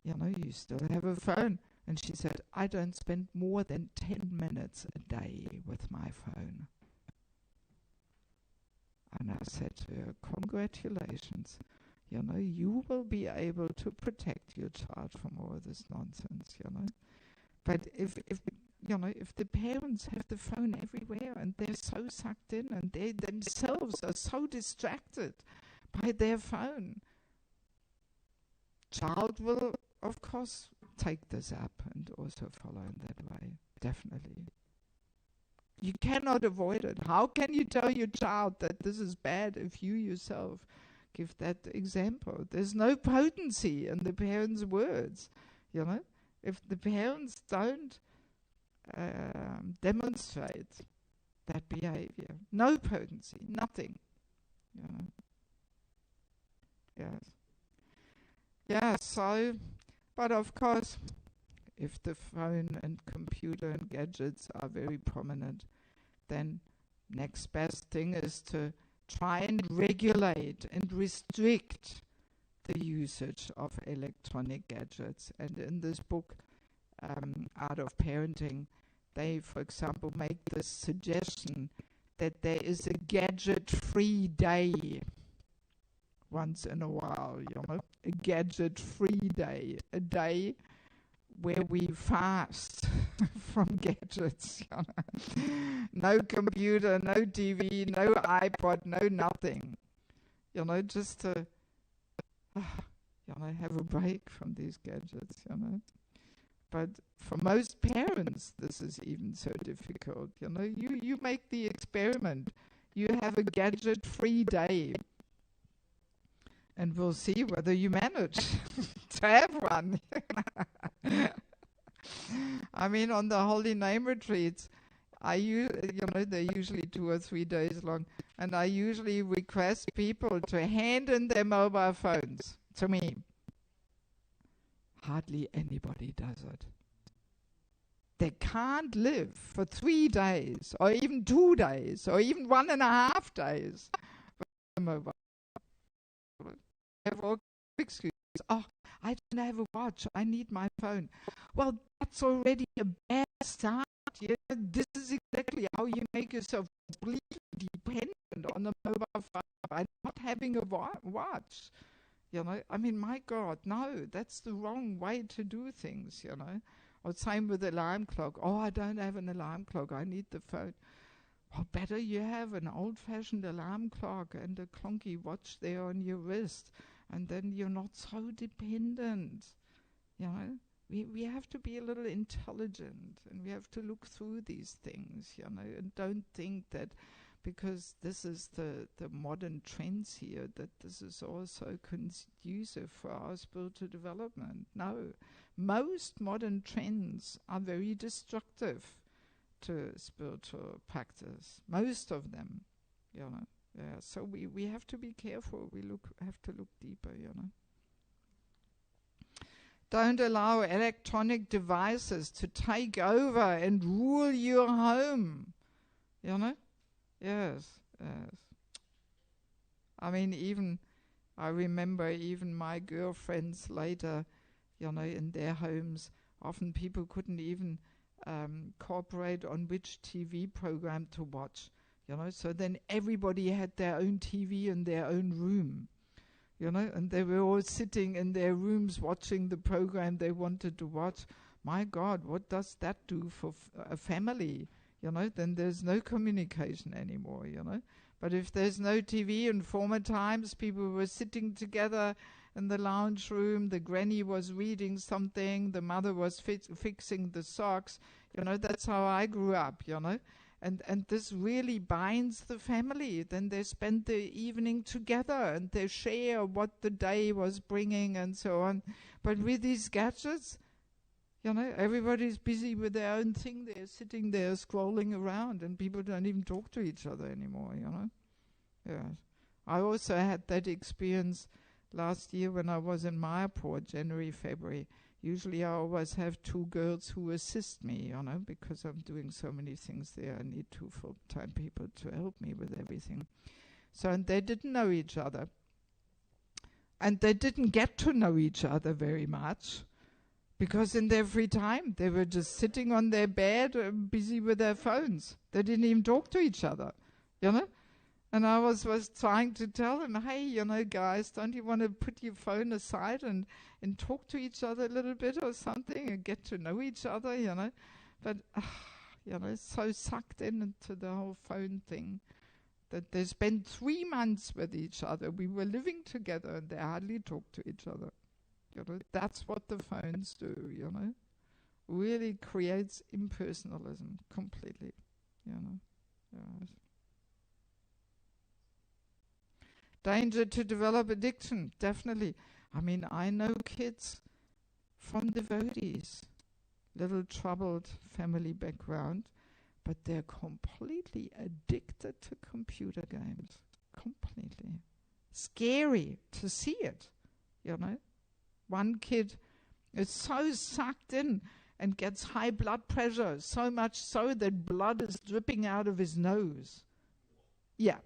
S1: You still have a phone. And she said, I don't spend more than 10 minutes a day with my phone. And I said to her, congratulations. You will be able to protect your child from all this nonsense, But if the parents have the phone everywhere and they're so sucked in and they themselves are so distracted by their phone, child will, of course, take this up and also follow in that way, definitely. You cannot avoid it. How can you tell your child that this is bad if you yourself give that example? There's no potency in the parents' words, If the parents don't demonstrate that behavior, no potency, nothing, Yes. Yeah, so, but of course, if the phone and computer and gadgets are very prominent, then next best thing is to try and regulate and restrict the usage of electronic gadgets. And in this book, Art of Parenting, they, for example, make the suggestion that there is a gadget-free day once in a while, a gadget-free day, a day where we fast from gadgets, No computer, no TV, no iPod, no nothing, just to, have a break from these gadgets, But for most parents, this is even so difficult, You make the experiment. You have a gadget-free day, and we'll see whether you manage to have one. I mean, on the Holy Name retreats, they're usually 2 or 3 days long, and I usually request people to hand in their mobile phones to me. Hardly anybody does it. They can't live for 3 days, or even 2 days, or even 1.5 days with a mobile. Have all excuses. Oh, I don't have a watch. I need my phone. Well, that's already a bad start. This is exactly how you make yourself completely dependent on the mobile phone by not having a watch. I mean, my God, no, that's the wrong way to do things, Or same with the alarm clock. Oh, I don't have an alarm clock. I need the phone. Well, better you have an old-fashioned alarm clock and a clunky watch there on your wrist, and then you're not so dependent. We have to be a little intelligent, and we have to look through these things, and don't think that because this is the modern trends here, that this is also conducive for our spiritual development. No, most modern trends are very destructive to spiritual practice. Most of them, Yeah, so we have to be careful. We have to look deeper, Don't allow electronic devices to take over and rule your home. Yes. I mean, I remember even my girlfriends later, in their homes, often people couldn't even cooperate on which TV program to watch. So then everybody had their own TV in their own room. And they were all sitting in their rooms watching the program they wanted to watch. My God, what does that do for a family? Then there's no communication anymore, But if there's no TV, in former times, people were sitting together in the lounge room, the granny was reading something, the mother was fixing the socks. That's how I grew up, And this really binds the family. Then they spend the evening together and they share what the day was bringing and so on. But with these gadgets, everybody's busy with their own thing. They're sitting there scrolling around and people don't even talk to each other anymore, Yes. I also had that experience last year when I was in Mayapur, January, February. Usually I always have two girls who assist me, because I'm doing so many things there. I need two full-time people to help me with everything. So, and they didn't know each other. And they didn't get to know each other very much, because in their free time, they were just sitting on their bed, busy with their phones. They didn't even talk to each other, And I was trying to tell them, hey, guys, don't you want to put your phone aside and talk to each other a little bit or something and get to know each other, But, so sucked into the whole phone thing that they spent 3 months with each other. We were living together and they hardly talked to each other. That's what the phones do, Really creates impersonalism completely, Yes. Danger to develop addiction, definitely. I mean, I know kids from devotees, little troubled family background, but they're completely addicted to computer games. Completely. Scary to see it, One kid is so sucked in and gets high blood pressure, so much so that blood is dripping out of his nose. Yeah.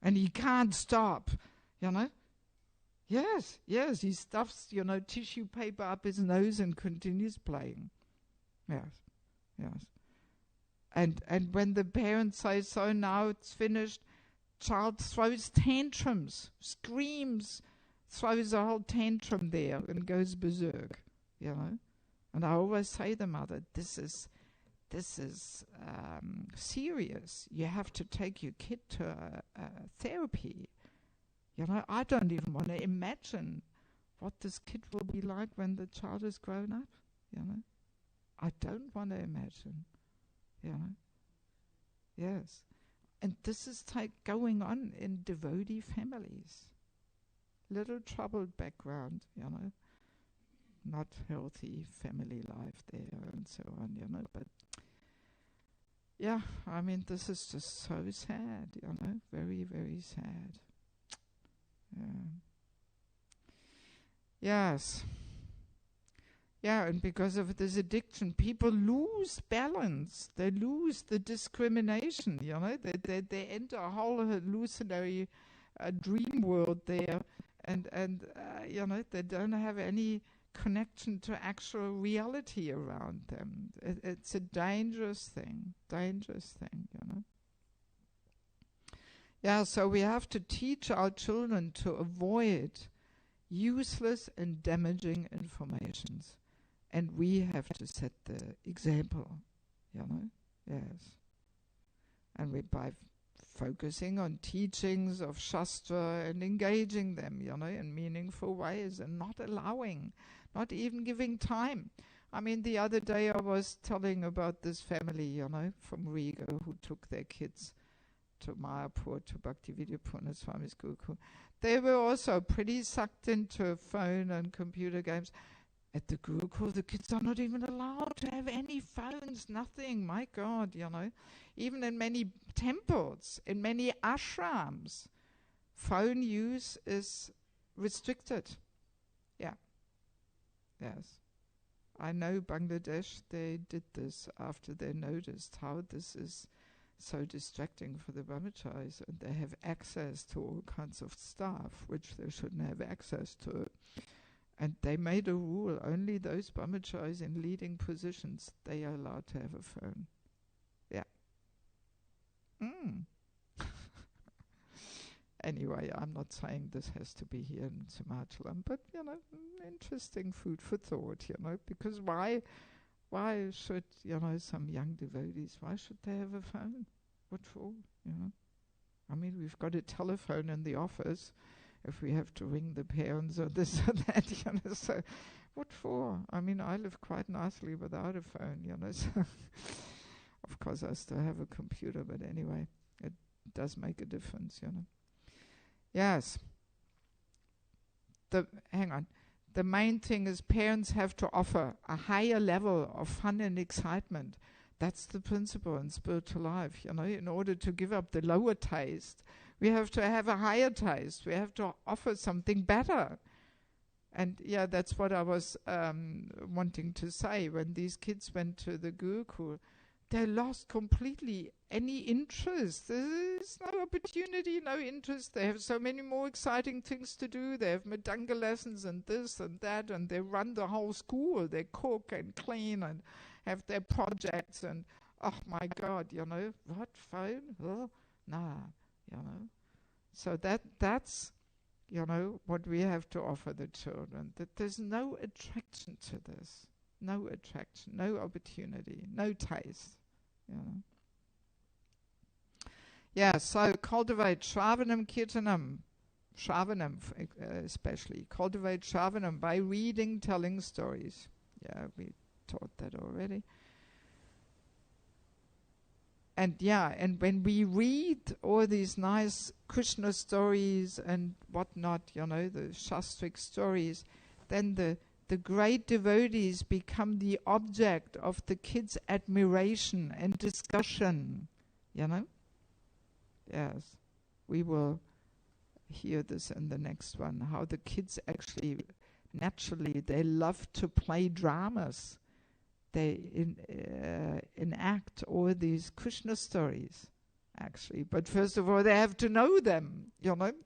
S1: And he can't stop, Yes, he stuffs, tissue paper up his nose and continues playing. Yes. And when the parents say, so now it's finished, child throws tantrums, screams, throws a whole tantrum there and goes berserk, And I always say to the mother, this is serious. You have to take your kid to therapy. I don't even want to imagine what this kid will be like when the child is grown up. I don't want to imagine. Yes. And this is going on in devotee families. Little troubled background, Not healthy family life there and so on, But yeah, I mean, this is just so sad, Very, very sad. Yes. Yeah, and because of this addiction, people lose balance. They lose the discrimination, They enter a whole hallucinatory dream world there. And they don't have any connection to actual reality around them. It's a dangerous thing, Yeah, so we have to teach our children to avoid useless and damaging informations. And we have to set the example, Yes. And by focusing on teachings of Shastra and engaging them, in meaningful ways and not even giving time. I mean, the other day I was telling about this family, from Riga who took their kids to Mayapur, to Bhaktivedanta Swami's Gurukul. They were also pretty sucked into phone and computer games. At the Gurukul, the kids are not even allowed to have any phones, nothing. My God, Even in many temples, in many ashrams, phone use is restricted. Yeah. Yes. I know Bangladesh, they did this after they noticed how this is so distracting for the brahmacharis, and they have access to all kinds of stuff which they shouldn't have access to. And they made a rule, only those brahmacharis in leading positions, they are allowed to have a phone. Yeah. Anyway, I'm not saying this has to be here in Himachalam, but, interesting food for thought, because why should, some young devotees, why should they have a phone? What for, I mean, we've got a telephone in the office if we have to ring the parents or this or that, so what for? I mean, I live quite nicely without a phone, so of course I still have a computer, but anyway, it does make a difference, Yes. Hang on. The main thing is parents have to offer a higher level of fun and excitement. That's the principle in spiritual life, in order to give up the lower taste. We have to have a higher taste. We have to offer something better. And that's what I was wanting to say. When these kids went to the Gurukul, they lost completely any interest. There's no opportunity, no interest. They have so many more exciting things to do. They have Madanga lessons and this and that, and they run the whole school. They cook and clean and have their projects, and oh my God, what, phone? Oh, nah, So that's, what we have to offer the children, that there's no attraction to this. No attraction, no opportunity, no taste, so cultivate Shravanam Kirtanam, especially. Cultivate Shravanam by reading, telling stories. Yeah, we taught that already. And when we read all these nice Krishna stories and whatnot, the Shastric stories, then the great devotees become the object of the kids' admiration and discussion, Yes, we will hear this in the next one, how the kids actually, naturally, they love to play dramas. They enact all these Krishna stories, actually. But first of all, they have to know them,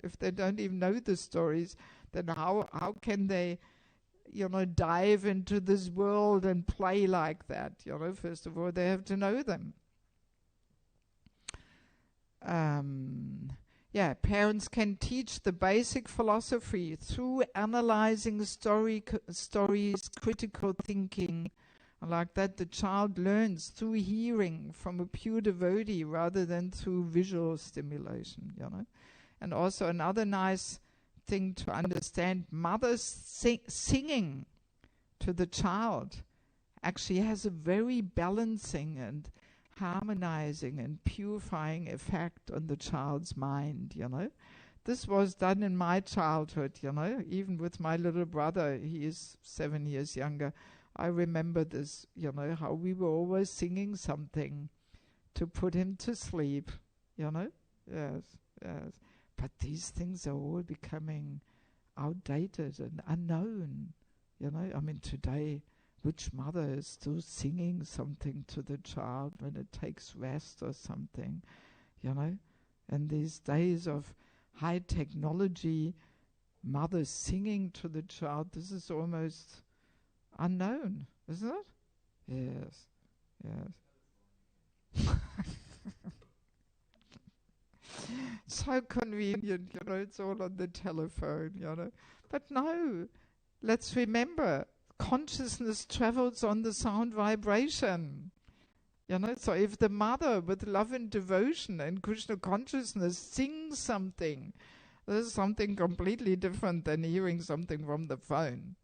S1: If they don't even know the stories, then how can they, dive into this world and play like that, First of all, they have to know them. Parents can teach the basic philosophy through analyzing stories, critical thinking. Like that, the child learns through hearing from a pure devotee rather than through visual stimulation, And also another nice thing to understand, mothers singing to the child actually has a very balancing and harmonizing and purifying effect on the child's mind, This was done in my childhood, even with my little brother. He is 7 years younger. I remember this, how we were always singing something to put him to sleep, Yes. But these things are all becoming outdated and unknown, I mean, today, which mother is still singing something to the child when it takes rest or something, And these days of high technology, mothers singing to the child, this is almost unknown, isn't it? Yes. So convenient, it's all on the telephone, But no, let's remember, consciousness travels on the sound vibration. So if the mother with love and devotion and Krishna consciousness sings something, this is something completely different than hearing something from the phone,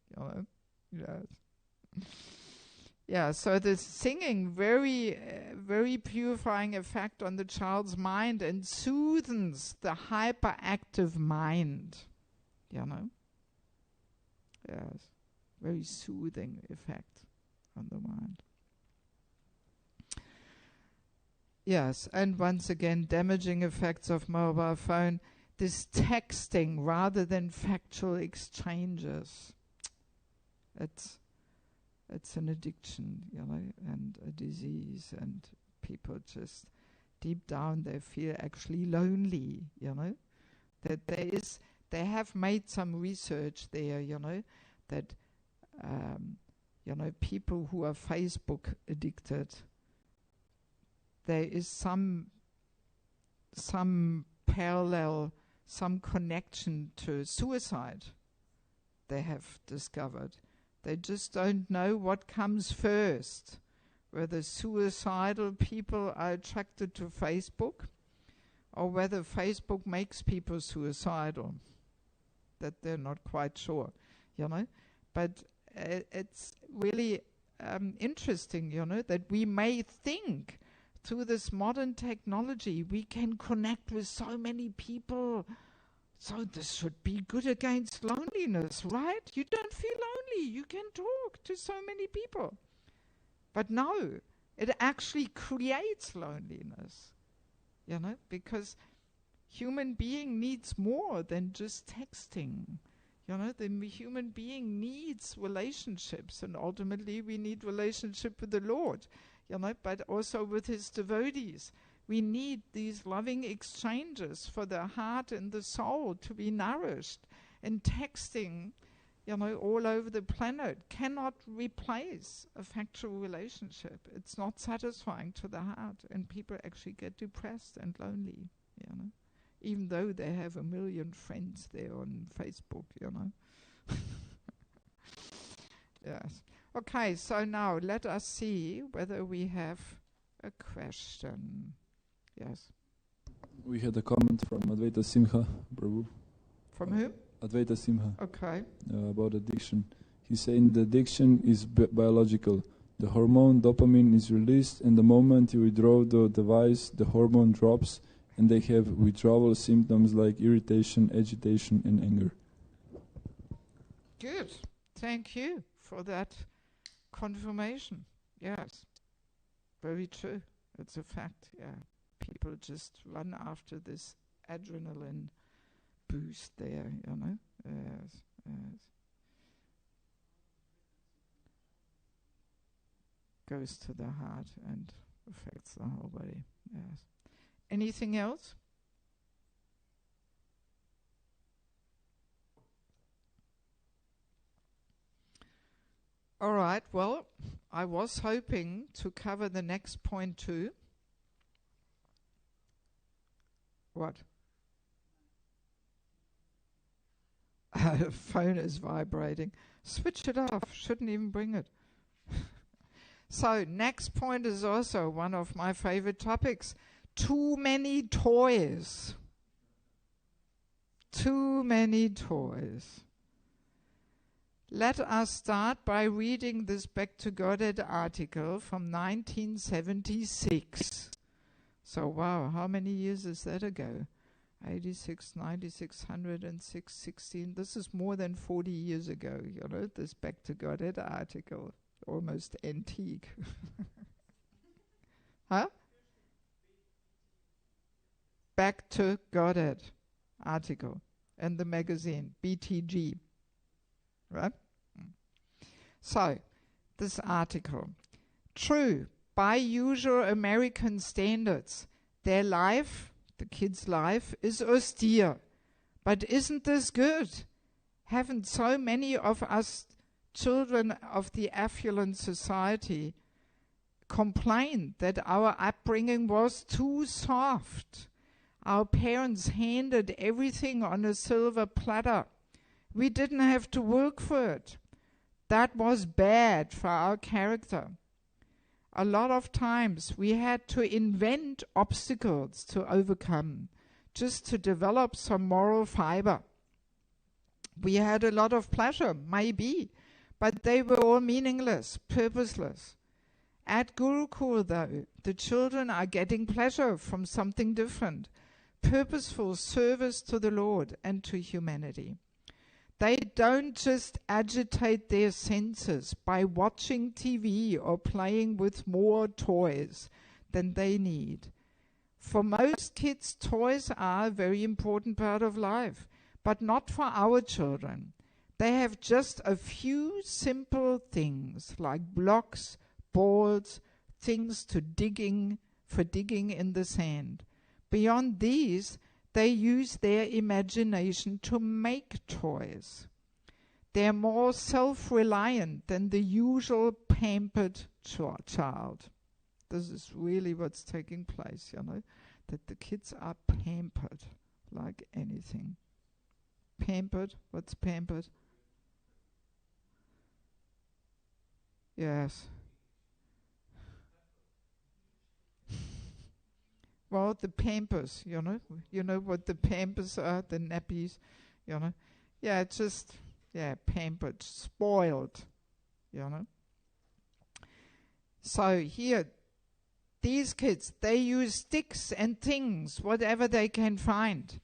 S1: Yes. So the singing, very purifying effect on the child's mind and soothes the hyperactive mind, Yes, very soothing effect on the mind. Yes, and once again, damaging effects of mobile phone, this texting rather than factual exchanges. It's an addiction, and a disease, and people just deep down they feel actually lonely, That they have made some research there, that people who are Facebook addicted, there is some parallel, some connection to suicide they have discovered. They just don't know what comes first, whether suicidal people are attracted to Facebook or whether Facebook makes people suicidal. That they're not quite sure, But it's really interesting, that we may think through this modern technology we can connect with so many people. So this should be good against loneliness, right? You don't feel lonely. You can talk to so many people. But no, it actually creates loneliness, because human being needs more than just texting. The human being needs relationships, and ultimately we need relationship with the Lord, but also with his devotees. We need these loving exchanges for the heart and the soul to be nourished. And texting, all over the planet cannot replace a factual relationship. It's not satisfying to the heart, and people actually get depressed and lonely, even though they have 1 million friends there on Facebook, Yes. Okay, so now let us see whether we have a question. Yes.
S2: We had a comment from Advaita Simha, Prabhu.
S1: From who?
S2: Advaita Simha.
S1: Okay.
S2: About addiction. He's saying the addiction is biological. The hormone dopamine is released, and the moment you withdraw the device, the hormone drops, and they have withdrawal symptoms like irritation, agitation, and anger.
S1: Good. Thank you for that confirmation. Yes. Very true. It's a fact, yeah. People just run after this adrenaline boost there, Yes, yes. Goes to the heart and affects the whole body, yes. Anything else? All right, well, I was hoping to cover the next point too. What? Phone is vibrating. Switch it off. Shouldn't even bring it. So, next point is also one of my favorite topics. Too many toys. Too many toys. Let us start by reading this Back to Godhead article from 1976. So, wow, how many years is that ago? 86, 96, 106, 16. This is more than 40 years ago, this Back to Godhead article. Almost antique. Huh? Back to Godhead article. And the magazine, BTG. Right? So, this article. True, by usual American standards, their life, the kids' life, is austere. But isn't this good? Haven't so many of us children of the affluent society complained that our upbringing was too soft? Our parents handed everything on a silver platter. We didn't have to work for it. That was bad for our character. A lot of times we had to invent obstacles to overcome just to develop some moral fiber. We had a lot of pleasure, maybe, but they were all meaningless, purposeless. At Gurukul, though, the children are getting pleasure from something different, purposeful service to the Lord and to humanity. They don't just agitate their senses by watching TV or playing with more toys than they need. For most kids, toys are a very important part of life, but not for our children. They have just a few simple things like blocks, balls, things for digging in the sand. Beyond these, they use their imagination to make toys. They're more self-reliant than the usual pampered child. This is really what's taking place, that the kids are pampered like anything. Pampered? What's pampered? Yes. Well, the Pampers, you know what the Pampers are, the nappies, Yeah, it's just, pampered, spoiled, So here, these kids, they use sticks and things, whatever they can find.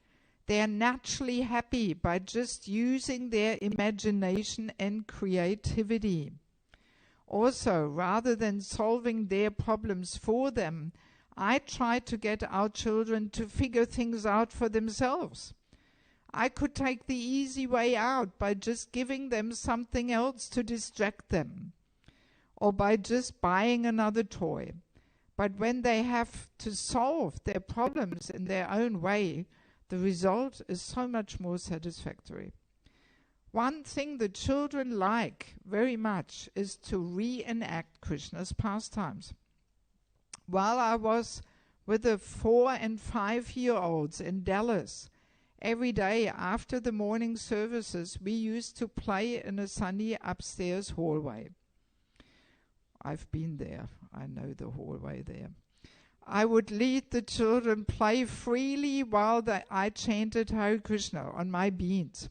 S1: They are naturally happy by just using their imagination and creativity. Also, rather than solving their problems for them, I try to get our children to figure things out for themselves. I could take the easy way out by just giving them something else to distract them, or by just buying another toy. But when they have to solve their problems in their own way, the result is so much more satisfactory. One thing the children like very much is to reenact Krishna's pastimes. While I was with the 4 and 5-year-olds in Dallas, every day after the morning services, we used to play in a sunny upstairs hallway. I've been there. I know the hallway there. I would lead the children play freely while I chanted Hare Krishna on my beads.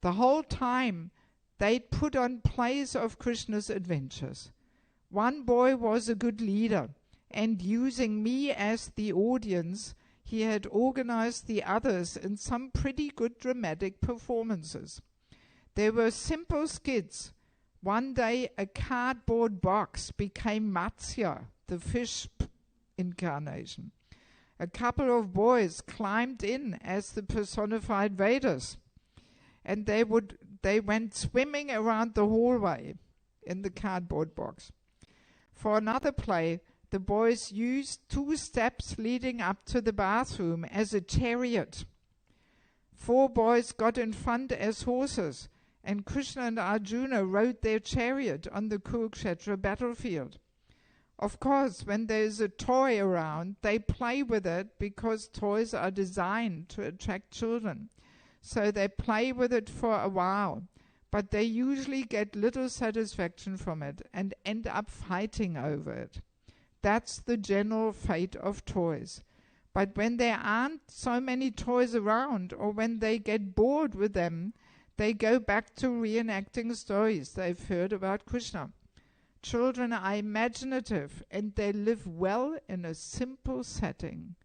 S1: The whole time, they'd put on plays of Krishna's adventures. One boy was a good leader, and using me as the audience, he had organized the others in some pretty good dramatic performances. They were simple skits. One day, a cardboard box became Matsya, the fish incarnation. A couple of boys climbed in as the personified Vedas, and they went swimming around the hallway in the cardboard box. For another play, the boys used 2 steps leading up to the bathroom as a chariot. 4 boys got in front as horses, and Krishna and Arjuna rode their chariot on the Kurukshetra battlefield. Of course, when there's a toy around, they play with it because toys are designed to attract children. So they play with it for a while, but they usually get little satisfaction from it and end up fighting over it. That's the general fate of toys. But when there aren't so many toys around, or when they get bored with them, they go back to reenacting stories they've heard about Krishna. Children are imaginative, and they live well in a simple setting.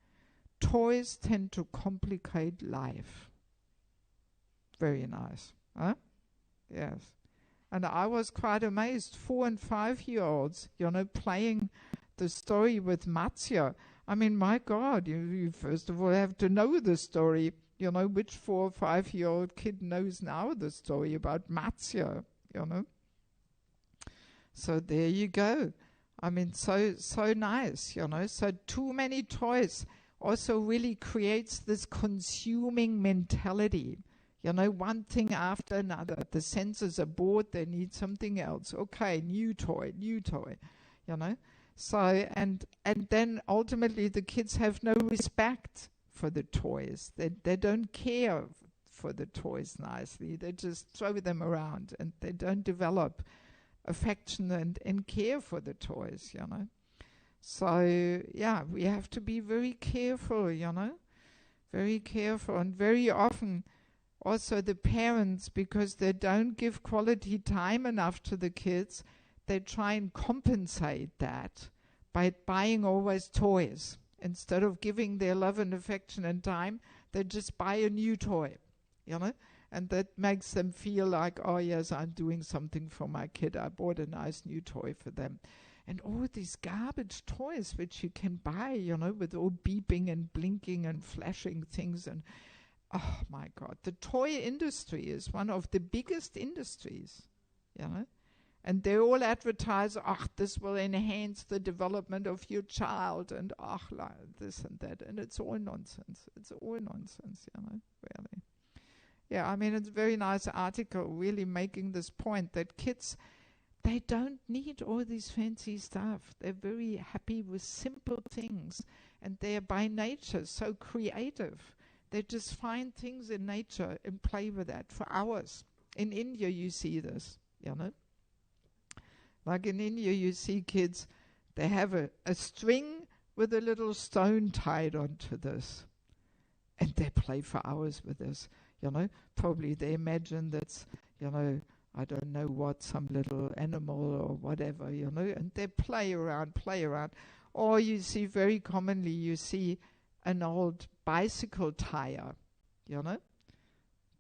S1: Toys tend to complicate life. Very nice, huh? Yes. And I was quite amazed, 4 and 5-year-olds, playing the story with Matsya. I mean, my God, you first of all have to know the story. Which 4 or 5-year-old kid knows now the story about Matsya, So there you go. I mean, so nice, So too many toys also really creates this consuming mentality. One thing after another. The senses are bored, they need something else. Okay, new toy, So, and then ultimately the kids have no respect for the toys. They don't care for the toys nicely. They just throw them around, and they don't develop affection and care for the toys, So, we have to be very careful, Very careful. And very often also the parents, because they don't give quality time enough to the kids, they try and compensate that by buying always toys. Instead of giving their love and affection and time, they just buy a new toy, And that makes them feel like, oh yes, I'm doing something for my kid. I bought a nice new toy for them. And all these garbage toys which you can buy, with all beeping and blinking and flashing things. And oh my God, the toy industry is one of the biggest industries, And they all advertise, this will enhance the development of your child, and this and that. And it's all nonsense. It's all nonsense, really. Yeah, I mean, it's a very nice article really making this point that kids, they don't need all this fancy stuff. They're very happy with simple things, and they're by nature so creative. They just find things in nature and play with that for hours. In India, you see this, you know. Like in India, you see kids, they have a string with a little stone tied onto this, and they play for hours with this, you know. Probably they imagine that's, you know, I don't know what, some little animal or whatever, you know, and they play around. Or you see, very commonly, you see an old bicycle tire, you know.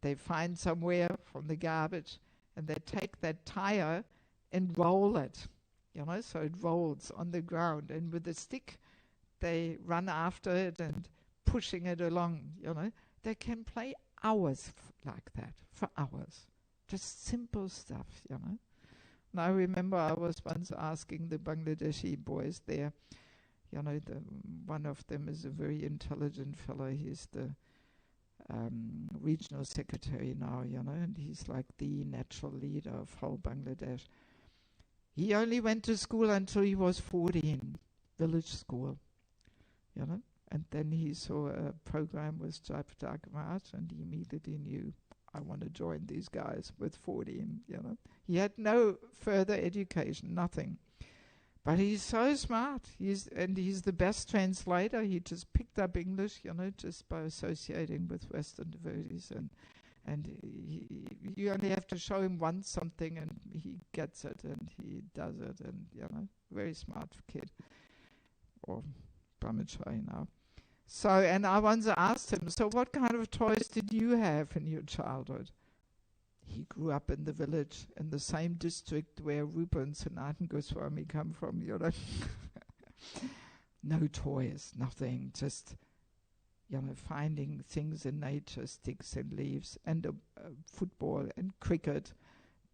S1: They find somewhere from the garbage, and they take that tire and roll it, you know, so it rolls on the ground, and with a stick they run after it and pushing it along, you know. They can play hours like that, for hours. Just simple stuff, you know. And I remember I was once asking the Bangladeshi boys there, you know, one of them is a very intelligent fellow. He's the regional secretary now, you know, and he's like the natural leader of whole Bangladesh. He only went to school until he was 14, village school, you know. And then he saw a program with Jaipatak Maharaj, and he immediately knew, I want to join these guys with 14, you know. He had no further education, nothing. But he's so smart. He's the best translator. He just picked up English, you know, just by associating with Western devotees. And you only have to show him once something, and he gets it, and he does it, and, you know, very smart kid. Or brahmachari now. So, and I once asked him, so what kind of toys did you have in your childhood? He grew up in the village, in the same district where Rupa and Sanatan Goswami come from, you know. No toys, nothing, just, you know, finding things in nature, sticks and leaves, and football and cricket.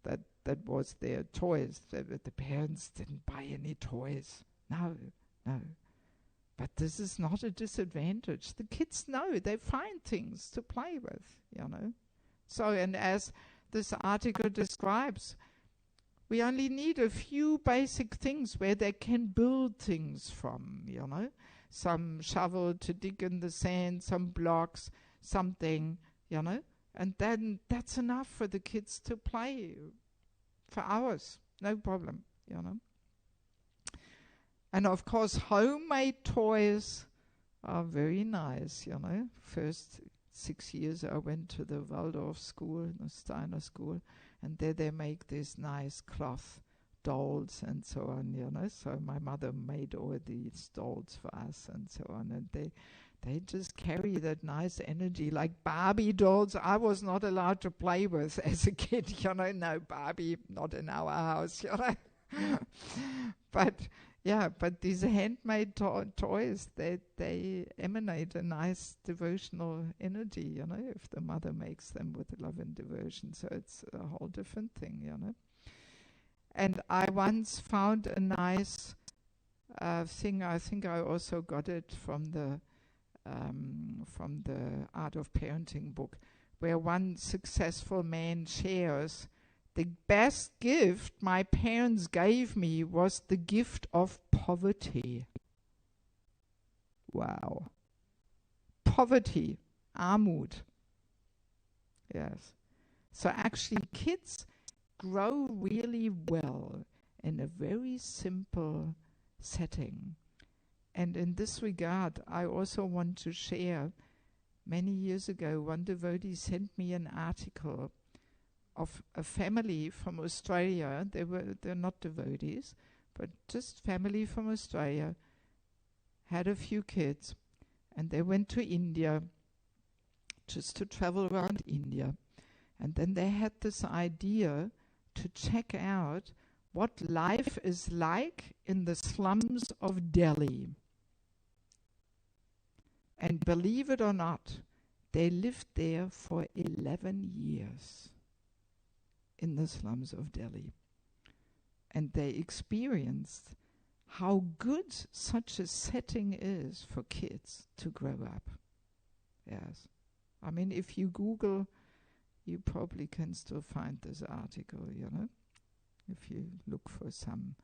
S1: That was their toys. The parents didn't buy any toys. No. But this is not a disadvantage. The kids know, they find things to play with, you know. So, and as this article describes, we only need a few basic things where they can build things from, you know. Some shovel to dig in the sand, some blocks, something, you know. And then that's enough for the kids to play for hours, no problem, you know. And of course, homemade toys are very nice, you know. First 6 years I went to the Waldorf school, the Steiner school, and there they make these nice cloth dolls and so on, you know. So my mother made all these dolls for us and so on, and they just carry that nice energy, like Barbie dolls I was not allowed to play with as a kid, you know. No Barbie, not in our house, you know. But these handmade toys, they emanate a nice devotional energy, you know, if the mother makes them with love and devotion. So it's a whole different thing, you know. And I once found a nice thing. I think I also got it from the Art of Parenting book, where one successful man shares, the best gift my parents gave me was the gift of poverty. Wow. Poverty, Armut. Yes. So actually kids grow really well in a very simple setting. And in this regard, I also want to share, many years ago, one devotee sent me an article of a family from Australia. They're not devotees, but just family from Australia, had a few kids, and they went to India just to travel around India. And then they had this idea to check out what life is like in the slums of Delhi. And believe it or not, they lived there for 11 years. In the slums of Delhi. And they experienced how good such a setting is for kids to grow up. Yes. I mean, if you Google you probably can still find this article, you know, if you look for some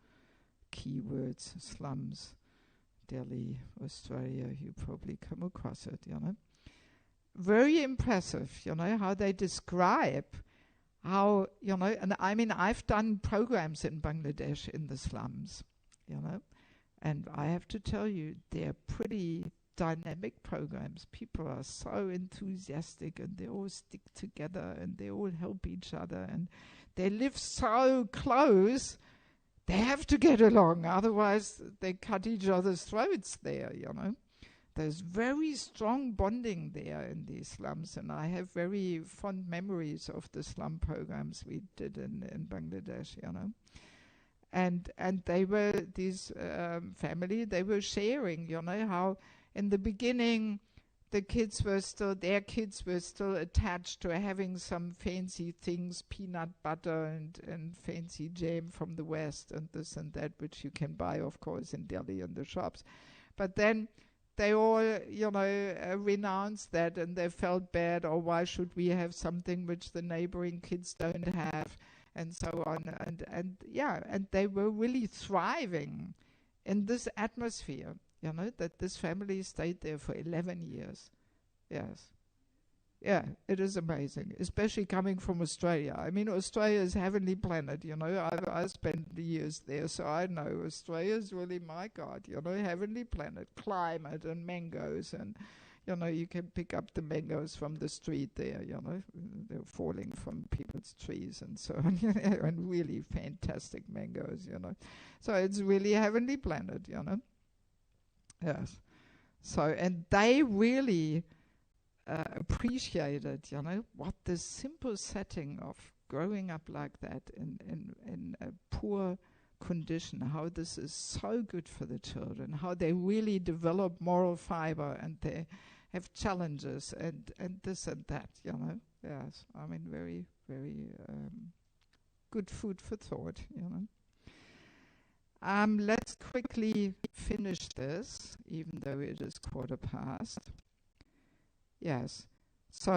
S1: keywords, slums, Delhi, Australia, you probably come across it, you know. Very impressive, you know, how they describe how, you know, and I mean, I've done programs in Bangladesh in the slums, you know, and I have to tell you, they're pretty dynamic programs. People are so enthusiastic and they all stick together and they all help each other and they live so close. They have to get along, otherwise they cut each other's throats there, you know. There's very strong bonding there in these slums, and I have very fond memories of the slum programs we did in Bangladesh, you know. And they were, these family, they were sharing, you know, how in the beginning their kids were still attached to having some fancy things, peanut butter and fancy jam from the West and this and that, which you can buy, of course, in Delhi in the shops. But then they all, you know, renounced that, and they felt bad, or why should we have something which the neighboring kids don't have, and so on. And they were really thriving in this atmosphere, you know, that this family stayed there for 11 years. Yes. Yeah, it is amazing, especially coming from Australia. I mean, Australia is a heavenly planet, you know. I spent the years there, so I know Australia is really, my God, you know, heavenly planet, climate and mangoes, and, you know, you can pick up the mangoes from the street there, you know. They're falling from people's trees and so on, and really fantastic mangoes, you know. So it's really a heavenly planet, you know. Yes. So, and they really appreciated, you know, what the simple setting of growing up like that in a poor condition, how this is so good for the children, how they really develop moral fiber and they have challenges and this and that, you know. Yes, I mean, very, very good food for thought, you know. Let's quickly finish this, even though it is 1:15. Yes. So